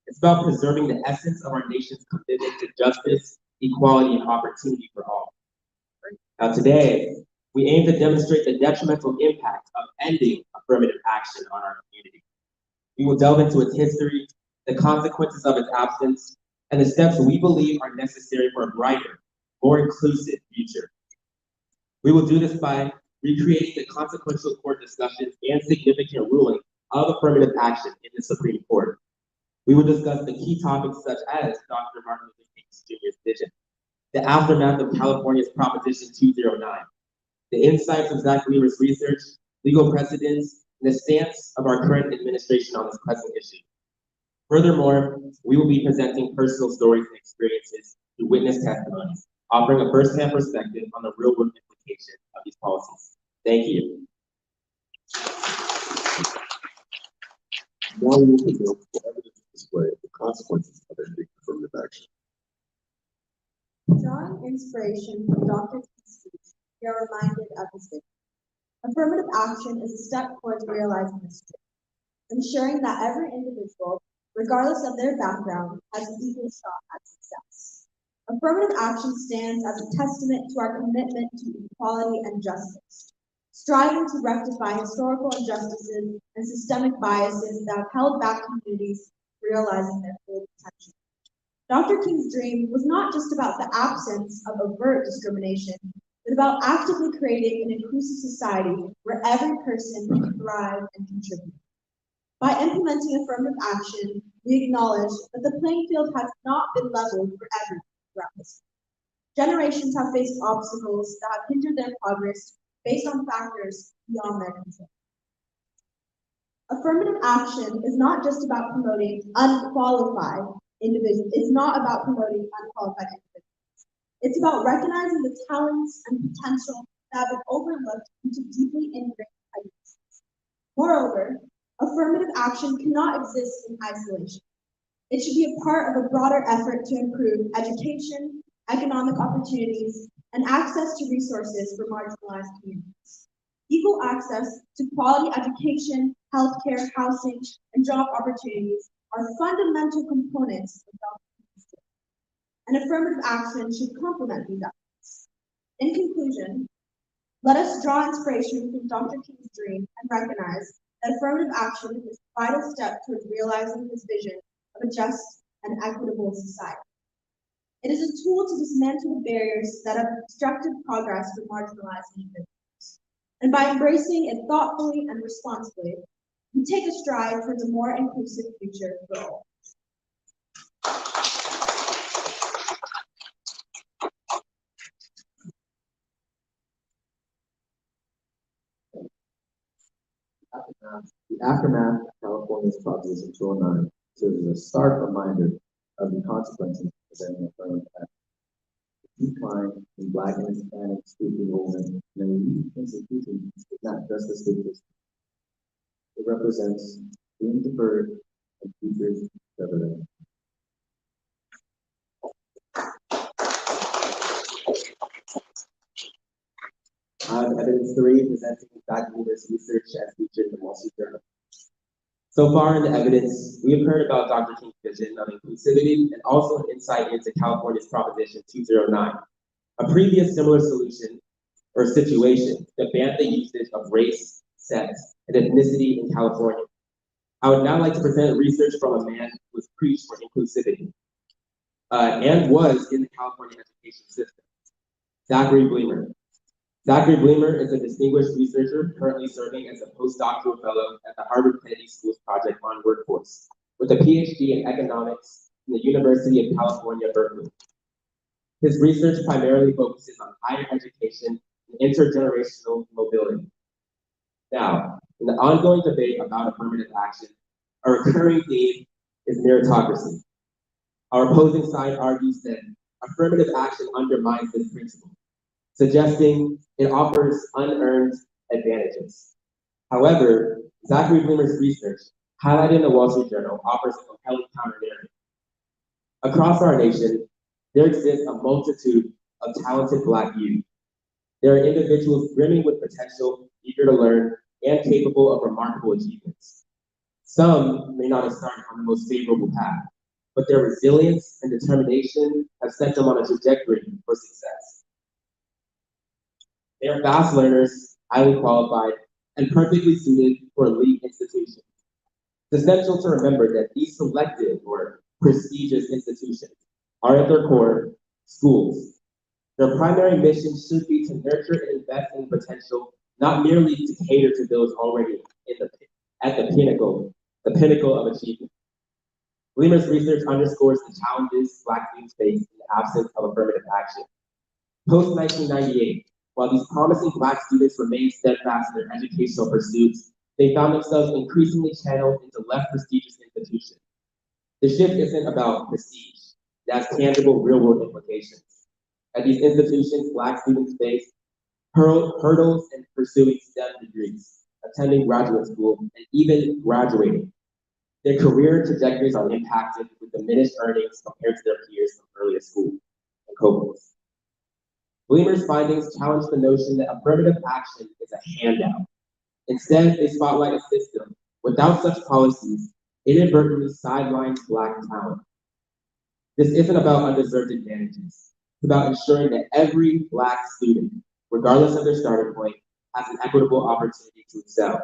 It's about preserving the essence of our nation's commitment to justice, equality, and opportunity for all. Now today, we aim to demonstrate the detrimental impact of ending affirmative action on our community. We will delve into its history, the consequences of its absence, and the steps we believe are necessary for a brighter, more inclusive future. We will do this by recreating the consequential court discussions and significant ruling of affirmative action in the Supreme Court. We will discuss the key topics such as Dr. Martin Luther King Jr.'s vision, the aftermath of California's Proposition 209, the insights of Zach Weaver's research, legal precedents, and the stance of our current administration on this pressing issue. Furthermore, we will be presenting personal stories and experiences through witness testimonies, offering a first-hand perspective on the real-world implications of these policies. Thank you. Now we will present the evidence display of the consequences of ending affirmative action. Drawing inspiration from Dr. King's speech, we are reminded of his vision. Affirmative action is a step towards realizing this vision, ensuring that every individual, regardless of their background, has an equal shot at success. Affirmative action stands as a testament to our commitment to equality and justice, striving to rectify historical injustices and systemic biases that have held back communities realizing their full potential. Dr. King's dream was not just about the absence of overt discrimination, but about actively creating an inclusive society where every person can thrive and contribute. By implementing affirmative action, we acknowledge that the playing field has not been leveled for everyone throughout history. Generations have faced obstacles that have hindered their progress based on factors beyond their control. Affirmative action is not just about promoting unqualified individuals. It's not about promoting unqualified individuals. It's about recognizing the talents and potential that have been overlooked into deeply integrated ideas. Moreover, affirmative action cannot exist in isolation. It should be a part of a broader effort to improve education, economic opportunities, and access to resources for marginalized communities. Equal access to quality education, healthcare, housing, and job opportunities are fundamental components of democracy, and affirmative action should complement these efforts. In conclusion, let us draw inspiration from Dr. King's dream and recognize that affirmative action is a vital step towards realizing his vision of a just and equitable society. It is a tool to dismantle the barriers that have obstructed progress for marginalized individuals. And by embracing it thoughtfully and responsibly, we take a stride towards a more inclusive future for all. The aftermath of California's Proposition 209 serves as a stark reminder of the consequences of presenting affirmative action. The decline in Black and Hispanic student enrollment in elite institutions is not just a statistic. It represents being deferred and futures dividend. Evidence 3, presenting Dr. Weaver's research as featured in the Wall Street Journal. So far in the evidence, we have heard about Dr. King's vision of inclusivity and also an insight into California's Proposition 209, a previous similar solution or situation that banned the usage of race, sex, and ethnicity in California. I would now like to present research from a man who has preached for inclusivity and was in the California education system, Zachary Bleemer. Zachary Bleemer is a distinguished researcher currently serving as a postdoctoral fellow at the Harvard Kennedy School's Project on Workforce, with a PhD in economics from the University of California, Berkeley. His research primarily focuses on higher education and intergenerational mobility. Now, in the ongoing debate about affirmative action, a recurring theme is meritocracy. Our opposing side argues that affirmative action undermines this principle, suggesting it offers unearned advantages. However, Zachary Bleemer's research, highlighted in the Wall Street Journal, offers a compelling counter-narrative. Across our nation, there exists a multitude of talented Black youth. There are individuals brimming with potential, eager to learn, and capable of remarkable achievements. Some may not have started on the most favorable path, but their resilience and determination have set them on a trajectory for success. They are fast learners, highly qualified, and perfectly suited for elite institutions. It's essential to remember that these selective or prestigious institutions are at their core schools. Their primary mission should be to nurture and invest in potential, not merely to cater to those already at the pinnacle of achievement. Bleemer's research underscores the challenges Black students face in the absence of affirmative action. Post-1998, while these promising Black students remained steadfast in their educational pursuits, they found themselves increasingly channeled into less prestigious institutions. The shift isn't about prestige, it has tangible real-world implications. At these institutions, Black students face hurdles in pursuing STEM degrees, attending graduate school, and even graduating. Their career trajectories are impacted with diminished earnings compared to their peers from earlier school and cohorts. Bleemer's findings challenge the notion that affirmative action is a handout. Instead, they spotlight a system without such policies inadvertently sidelines Black talent. This isn't about undeserved advantages. It's about ensuring that every Black student, regardless of their starting point, has an equitable opportunity to excel.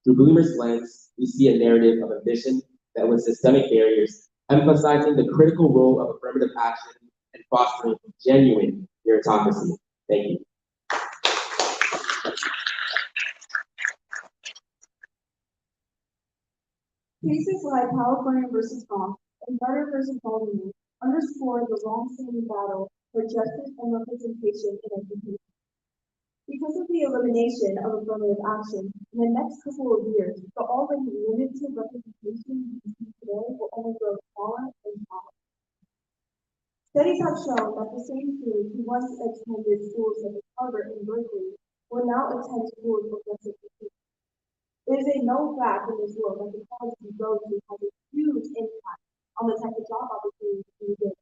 Through Bleemer's lens, we see a narrative of ambition that with systemic barriers, emphasizing the critical role of affirmative action and fostering genuine meritocracy. Thank you. Cases like California versus Trump and Carter versus Baltimore underscore the long-standing battle for justice and representation in education. Because of the elimination of affirmative action, in the next couple of years, the already limited representation we see today will only grow smaller and smaller. Studies have shown that the same students who once attended schools such as Harvard and Berkeley will now attend schools of lesser prestige. It is a known fact in this world that the college you go to has a huge impact on the type of job opportunities you get.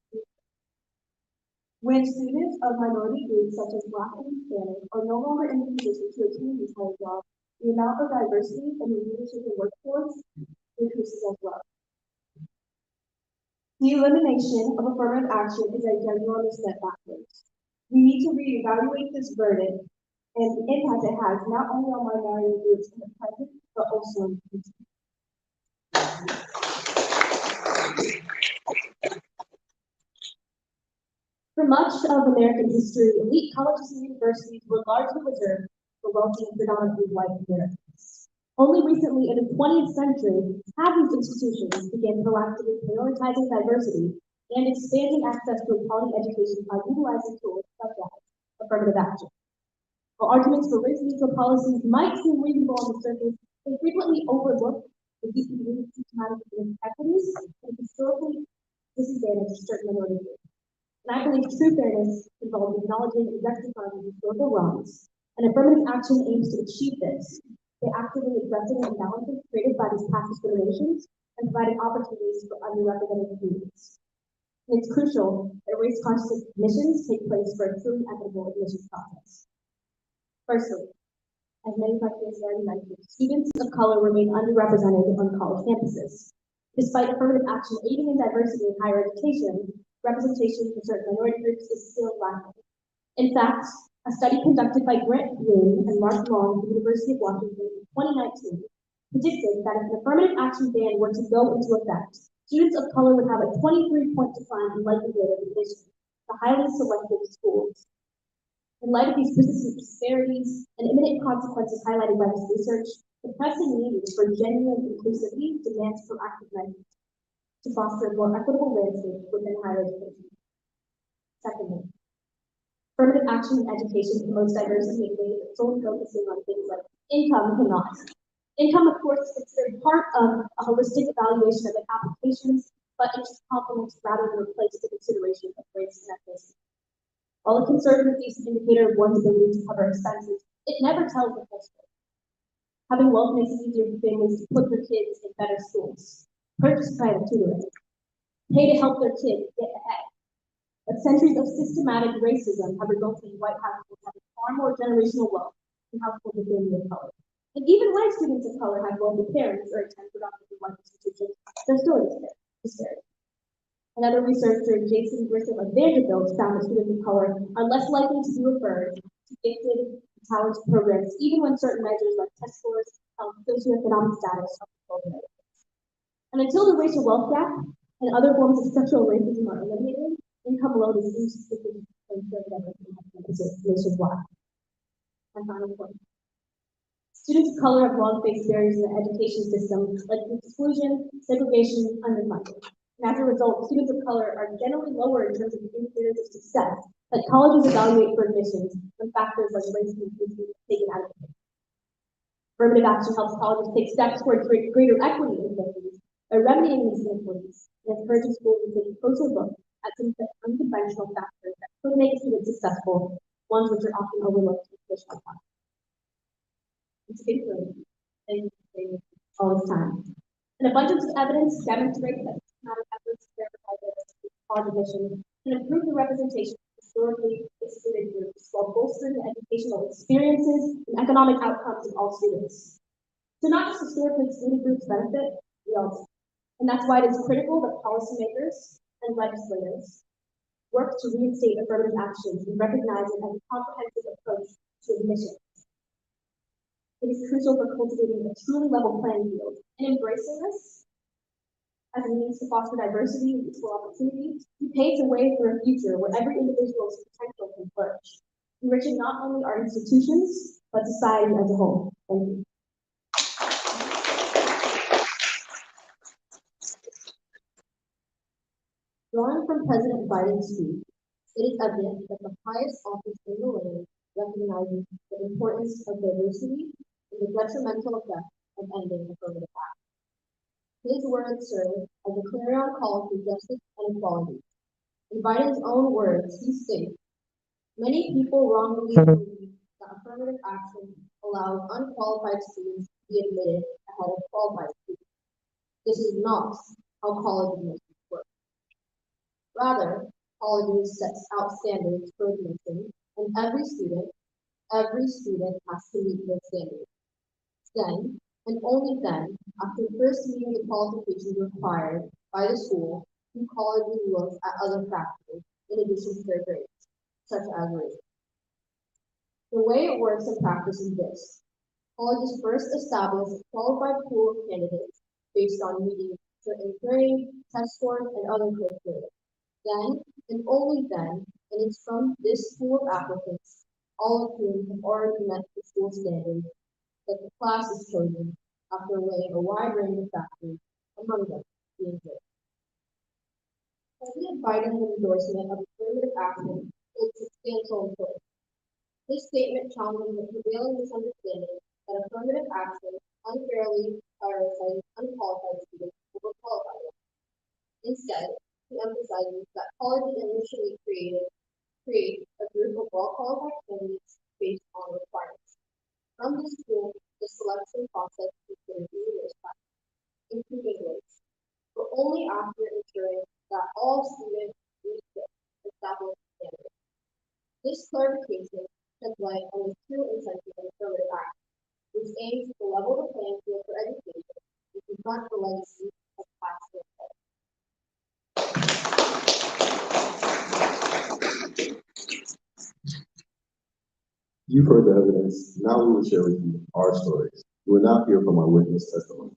When students of minority groups such as Black and Hispanic are no longer in the position to attain these higher jobs, the amount of diversity in the leadership and workforce increases as well. The elimination of affirmative action is a ginormous step backwards. We need to reevaluate this burden and the impact it has not only on minority groups in the present, but also in the future. For much of American history, elite colleges and universities were largely reserved for wealthy and predominantly white Americans. Only recently, in the 20th century, have these institutions began proactively prioritizing diversity and expanding access to a quality education by utilizing tools such as affirmative action. While arguments for race-neutral policies might seem reasonable on the surface, they frequently overlook the deeply rooted systematic inequities and historically disadvantaged certain minority groups. And I believe true fairness involves acknowledging and rectifying historical wrongs, and affirmative action aims to achieve this by actively addressing the imbalances created by these past discriminations and providing opportunities for underrepresented communities. And it's crucial that race-conscious admissions take place for a truly equitable admissions process. Firstly, as many questions already mentioned, students of color remain underrepresented on college campuses. Despite affirmative action aiding in diversity in higher education, representation for certain minority groups is still lacking. In fact, a study conducted by Grant Bloom and Mark Long at the University of Washington in 2019 predicted that if an affirmative action ban were to go into effect, students of color would have a 23-point decline in likelihood of admission to highly selective schools. In light of these persistent disparities and imminent consequences highlighted by this research, the pressing need for genuine inclusivity demands proactive measures to foster a more equitable landscape within higher education. Secondly, affirmative action in education promotes diversity in ways that solely focusing on things like income cannot. Income, of course, is considered part of a holistic evaluation of applications, but it should complement rather than replace the consideration of race and ethnicity. While it can serve as a decent indicator of one's ability to cover expenses, it never tells the full story. Having wealth makes it easier for families to put their kids in better schools, purchase private tutoring, pay to help their kids get ahead. But centuries of systematic racism have resulted in white households having far more generational wealth than households of families of color. And even when students of color have wealthy parents or attend predominantly white institutions, there's still a disparity. Another researcher, Jason Grissom of Vanderbilt, found that students of color are less likely to be referred to gifted talent programs, even when certain measures like test scores, socioeconomic status are controlled. And until the racial wealth gap and other forms of structural racism are eliminated, income alone is insufficient to ensure that everything happens nationwide. And final point. Students of color have long faced barriers in the education system, like exclusion, segregation, underfunding. And as a result, students of color are generally lower in terms of the indicators of success that colleges evaluate for admissions when factors like race and inclusion are taken out of the picture. Affirmative action helps colleges take steps towards greater equity in admissions by remedying these inequities and encouraging schools to take a closer look at some unconventional factors that could make a student successful, ones which are often overlooked in traditional classes. It's been thank you all this time. An abundance of evidence demonstrates that systematic efforts to verify diversity in college admissions can improve the representation of historically excluded groups while bolstering the educational experiences and economic outcomes of all students. So not just historically excluded groups benefit, we all do. And that's why it is critical that policymakers and legislators work to reinstate affirmative actions and recognize it as a comprehensive approach to admissions. It is crucial for cultivating a truly level playing field and embracing this as a means to foster diversity and equal opportunity. It paves the way for a future where every individual's potential can flourish, enriching not only our institutions, but society as a whole. Thank you. Drawing from President Biden's speech, it is evident that the highest office in the land recognizes the importance of diversity and the detrimental effect of ending affirmative action. His words serve as a clarion call for justice and equality, In Biden's own words, he states, many people wrongly believe that affirmative action allows unqualified students to be admitted ahead of qualified students. This is not how college admissions work. Rather, colleges set out standards for admission, and every student has to meet those standards. Then, and only then, after first meeting the qualifications required by the school, do colleges look at other factors in addition to their grades, such as race. The way it works in practice is this. Colleges first establish a qualified pool of candidates based on meeting certain grade, test scores, and other criteria. Then, and only then, and it's from this pool of applicants, all of whom have already met the school standards, that the class is chosen after weighing a wide range of factors, among them being grade. President Biden's endorsement of affirmative action holds substantial importance. This statement challenges the prevailing misunderstanding that affirmative action unfairly prioritizes unqualified students over qualified ones. Instead, he emphasizes that colleges initially create a group of well-qualified candidates based on requirements. From this pool, the selection process considers numerous factors, including grades, but only after ensuring that all students meet the established standards. This clarification sheds light on the true intention of affirmative action, which aims to level the playing field for education and confront the legacy of past mistakes. You've heard the evidence. Now we will share with you our stories. We will now hear from our witness testimony.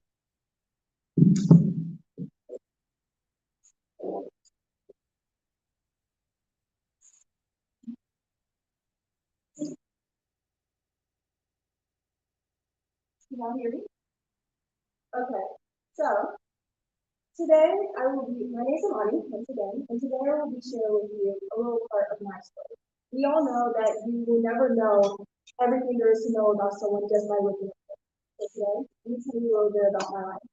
Can y'all hear me? Okay, so today my name is Amani, once again, and today I will be sharing with you a little part of my story. We all know that you will never know everything there is to know about someone just by looking at them. So today, let me tell you a little bit about my life.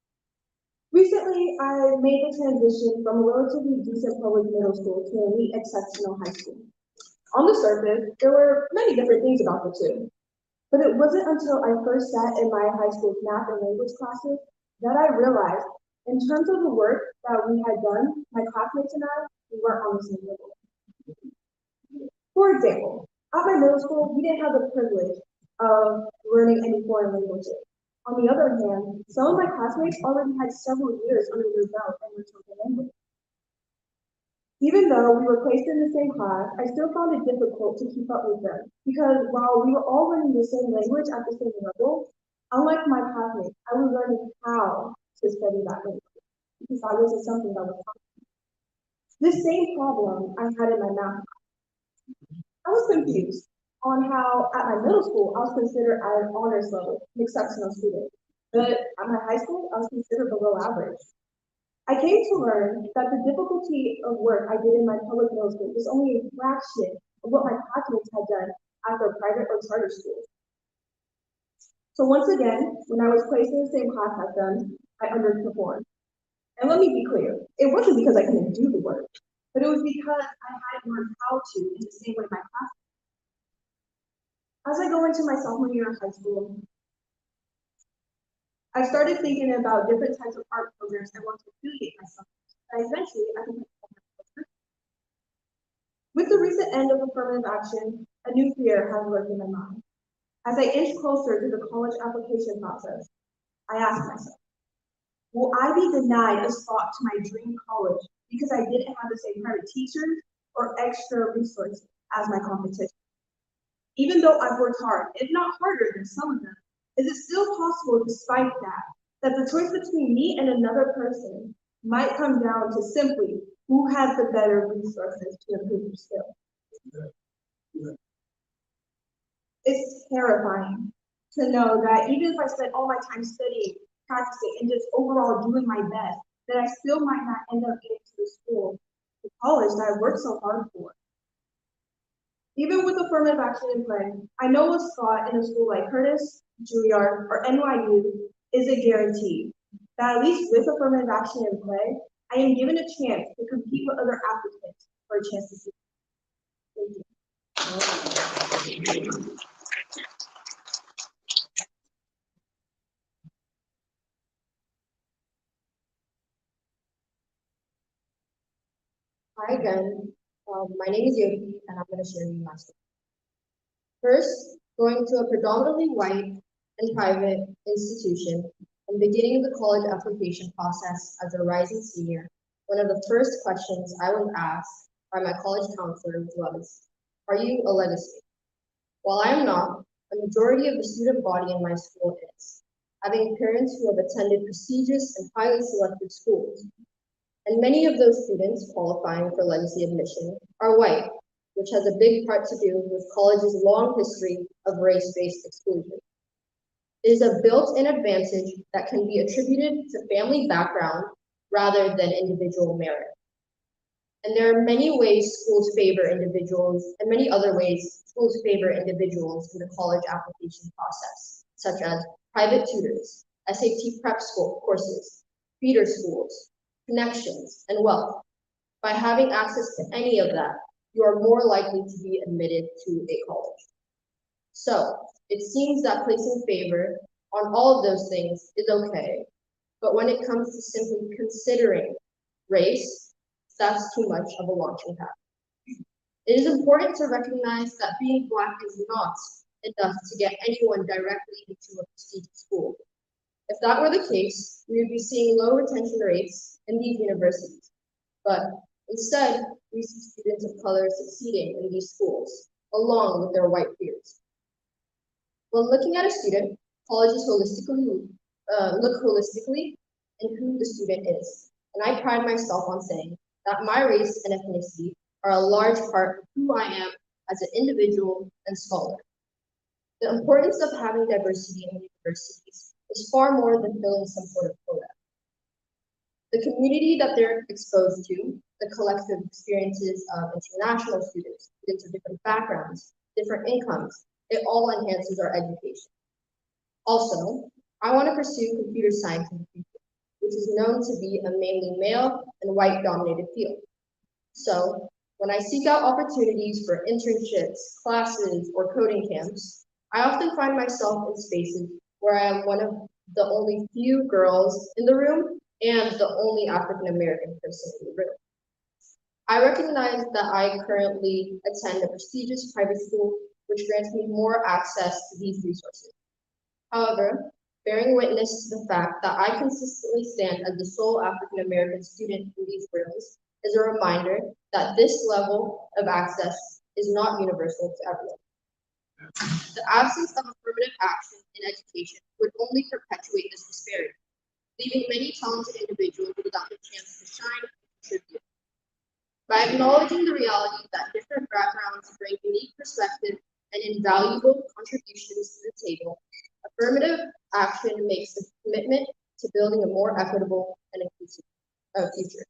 Recently, I made the transition from a relatively decent public middle school to an elite exceptional high school. On the surface, there were many different things about the two. But it wasn't until I first sat in my high school's math and language classes that I realized, in terms of the work that we had done, my classmates and I, we weren't on the same level. For example, at my middle school, we didn't have the privilege of learning any foreign languages. On the other hand, some of my classmates already had several years under their belt and were talking language. Even though we were placed in the same class, I still found it difficult to keep up with them because while we were all learning the same language at the same level, unlike my classmates, I was learning how to study that language because that wasn't something that was taught. This same problem I had in my math class. I was confused on how at my middle school I was considered at an honors level, an exceptional student, but at my high school I was considered below average. I came to learn that the difficulty of work I did in my public middle school was only a fraction of what my classmates had done at their private or charter schools. So once again, when I was placed in the same class as them, I underperformed. And let me be clear, it wasn't because I couldn't do the work, but it was because I hadn't learned how to in the same way my classmates. As I go into my sophomore year of high school, I started thinking about different types of art programs I want to affiliate myself with, and eventually I can become a. With the recent end of affirmative action, a new fear has lurked in my mind. As I inch closer to the college application process, I ask myself, will I be denied a spot to my dream college because I didn't have the same private teachers or extra resources as my competition? Even though I've worked hard, if not harder than some of them, is it still possible despite that the choice between me and another person might come down to simply who has the better resources to improve your skills? It's terrifying to know that even if I spend all my time studying, practicing, and just overall doing my best, that I still might not end up getting to the school, the college that I worked so hard for. Even with affirmative action in play, I know a spot in a school like Curtis, Juilliard, or NYU is a guarantee that at least with affirmative action in play, I am given a chance to compete with other applicants for a chance to see. Thank you. Hi again. My name is Yogi, and I'm going to share my story. First, going to a predominantly white and private institution and beginning the college application process as a rising senior, one of the first questions I was asked by my college counselor was, "Are you a legacy?" While I am not, a majority of the student body in my school is, having parents who have attended prestigious and highly selected schools. And many of those students qualifying for legacy admission are white, which has a big part to do with college's long history of race-based exclusion. It is a built-in advantage that can be attributed to family background rather than individual merit. And there are many ways schools favor individuals, and many other ways schools favor individuals in the college application process, such as private tutors, SAT prep school courses, feeder schools, connections, and wealth. By having access to any of that, you are more likely to be admitted to a college. So, it seems that placing favor on all of those things is okay, but when it comes to simply considering race, that's too much of a launching pad. It is important to recognize that being Black is not enough to get anyone directly into a prestigious school. If that were the case, we would be seeing low retention rates in these universities. But instead, we see students of color succeeding in these schools, along with their white peers. When looking at a student, colleges look holistically in who the student is. And I pride myself on saying that my race and ethnicity are a large part of who I am as an individual and scholar. The importance of having diversity in universities is far more than filling some sort of quota. The community that they're exposed to, the collective experiences of international students, students of different backgrounds, different incomes, it all enhances our education. Also, I want to pursue computer science in the future, which is known to be a mainly male and white dominated field. So, when I seek out opportunities for internships, classes, or coding camps, I often find myself in spaces where I am one of the only few girls in the room and the only African American person in the room. I recognize that I currently attend a prestigious private school, which grants me more access to these resources. However, bearing witness to the fact that I consistently stand as the sole African American student in these rooms is a reminder that this level of access is not universal to everyone. The absence of affirmative action in education would only perpetuate this disparity, leaving many talented individuals without the chance to shine and contribute. By acknowledging the reality that different backgrounds bring unique perspectives and invaluable contributions to the table, affirmative action makes a commitment to building a more equitable and inclusive future.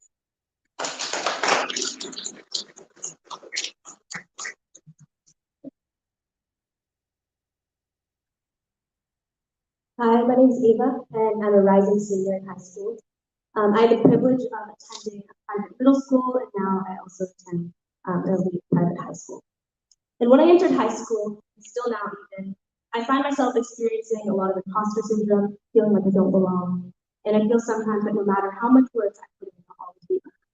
Hi, my name is Ava, and I'm a rising senior in high school. I had the privilege of attending a private middle school, and now I also attend an elite private high school. And when I entered high school, and still now even, I find myself experiencing a lot of imposter syndrome, feeling like I don't belong, and I feel sometimes that no matter how much work I put in, I'll always be behind.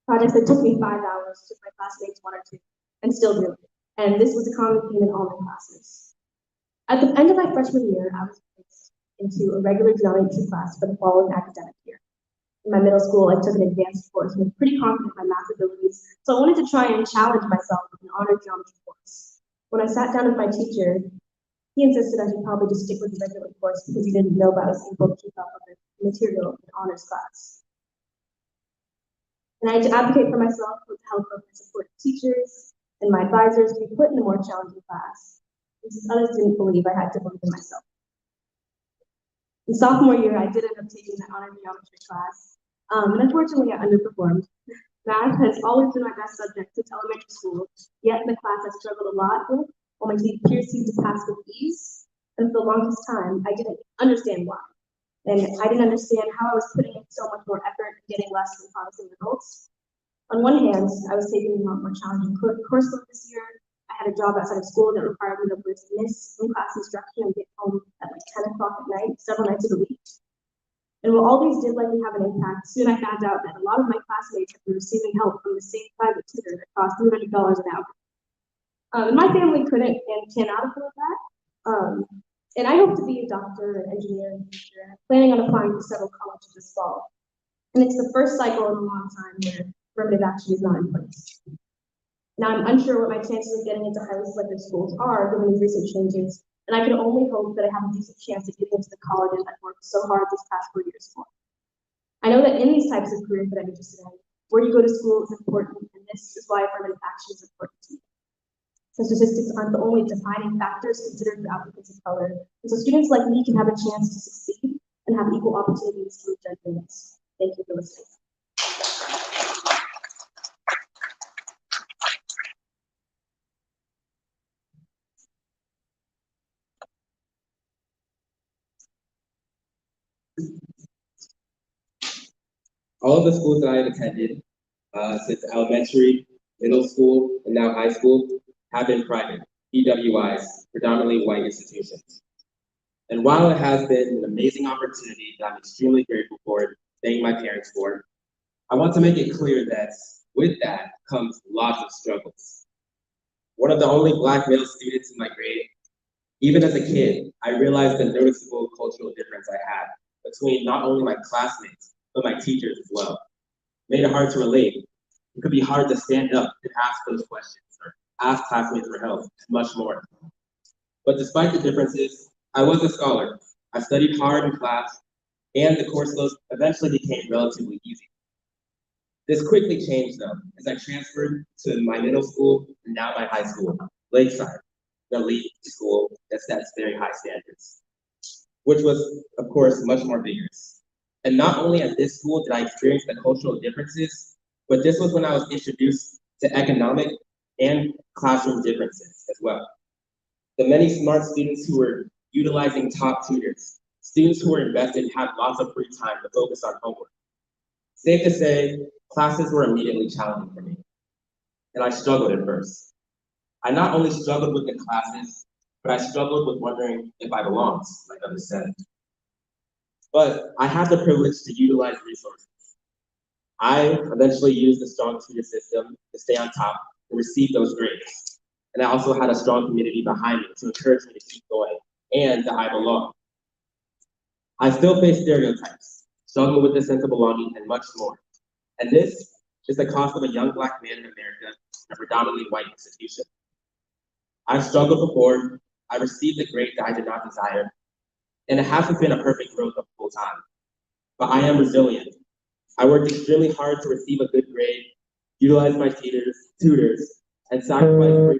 Projects that took me 5 hours took my classmates 1 or 2, and still do it. And this was a common theme in all my classes. At the end of my freshman year, I was placed into a regular geometry class for the following academic year. In my middle school, I took an advanced course and was pretty confident in my math abilities, so I wanted to try and challenge myself with an honor geometry course. When I sat down with my teacher, he insisted I should probably just stick with the regular course because he didn't know if I was able to keep up with the material in honors class. And I had to advocate for myself with the help of my supportive teachers and my advisors to be put in a more challenging class. Since others didn't believe I had to believe in myself. In sophomore year, I did end up taking the honor geometry class, and unfortunately, I underperformed. Math has always been my best subject since elementary school, yet in the class I struggled a lot with, while my peers seemed to pass with ease, and for the longest time, I didn't understand why. And I didn't understand how I was putting in so much more effort and getting less than promising results. On one hand, I was taking a lot more challenging coursework this year. I had a job outside of school that required me to miss in-class instruction and get home at like 10 o'clock at night, several nights of the week. And while all these did likely have an impact, soon I found out that a lot of my classmates had been receiving help from the same private tutor that cost $300 an hour. And my family couldn't and cannot afford that. And I hope to be a doctor, an engineer in the future, and I'm planning on applying to several colleges this fall. And it's the first cycle in a long time where affirmative action is not in place. Now, I'm unsure what my chances of getting into highly selective schools are given these recent changes, and I can only hope that I have a decent chance of getting into the colleges I've worked so hard these past 4 years for. I know that in these types of careers that I'm interested in, where you go to school is important, and this is why affirmative action is important to me. So statistics aren't the only defining factors considered for applicants of color, and so students like me can have a chance to succeed and have equal opportunities to reach their dreams. Thank you for listening. All of the schools that I have attended since elementary, middle school, and now high school have been private, PWIs, predominantly white institutions. And while it has been an amazing opportunity that I'm extremely grateful for, thank my parents for, I want to make it clear that with that comes lots of struggles. One of the only Black male students in my grade, even as a kid, I realized the noticeable cultural difference I had between not only my classmates, but my teachers as well. Made it hard to relate. It could be hard to stand up and ask those questions or ask classmates for help, and much more. But despite the differences, I was a scholar. I studied hard in class, and the course loads eventually became relatively easy. This quickly changed though, as I transferred to my middle school and now my high school, Lakeside, the elite school that sets very high standards, which was, of course, much more vigorous. And not only at this school did I experience the cultural differences, but this was when I was introduced to economic and classroom differences as well. The many smart students who were utilizing top tutors, students who were invested had lots of free time to focus on homework. Safe to say, classes were immediately challenging for me, and I struggled at first. I not only struggled with the classes, but I struggled with wondering if I belonged, like others said. But I had the privilege to utilize resources. I eventually used the strong tutor system to stay on top and receive those grades. And I also had a strong community behind me to encourage me to keep going and that I belong. I still face stereotypes, struggle with the sense of belonging, and much more. And this is the cost of a young Black man in America in a predominantly white institution. I've struggled before, I received a grade that I did not desire, and it hasn't been a perfect growth of full time. But I am resilient. I worked extremely hard to receive a good grade, utilize my tutors, and sacrifice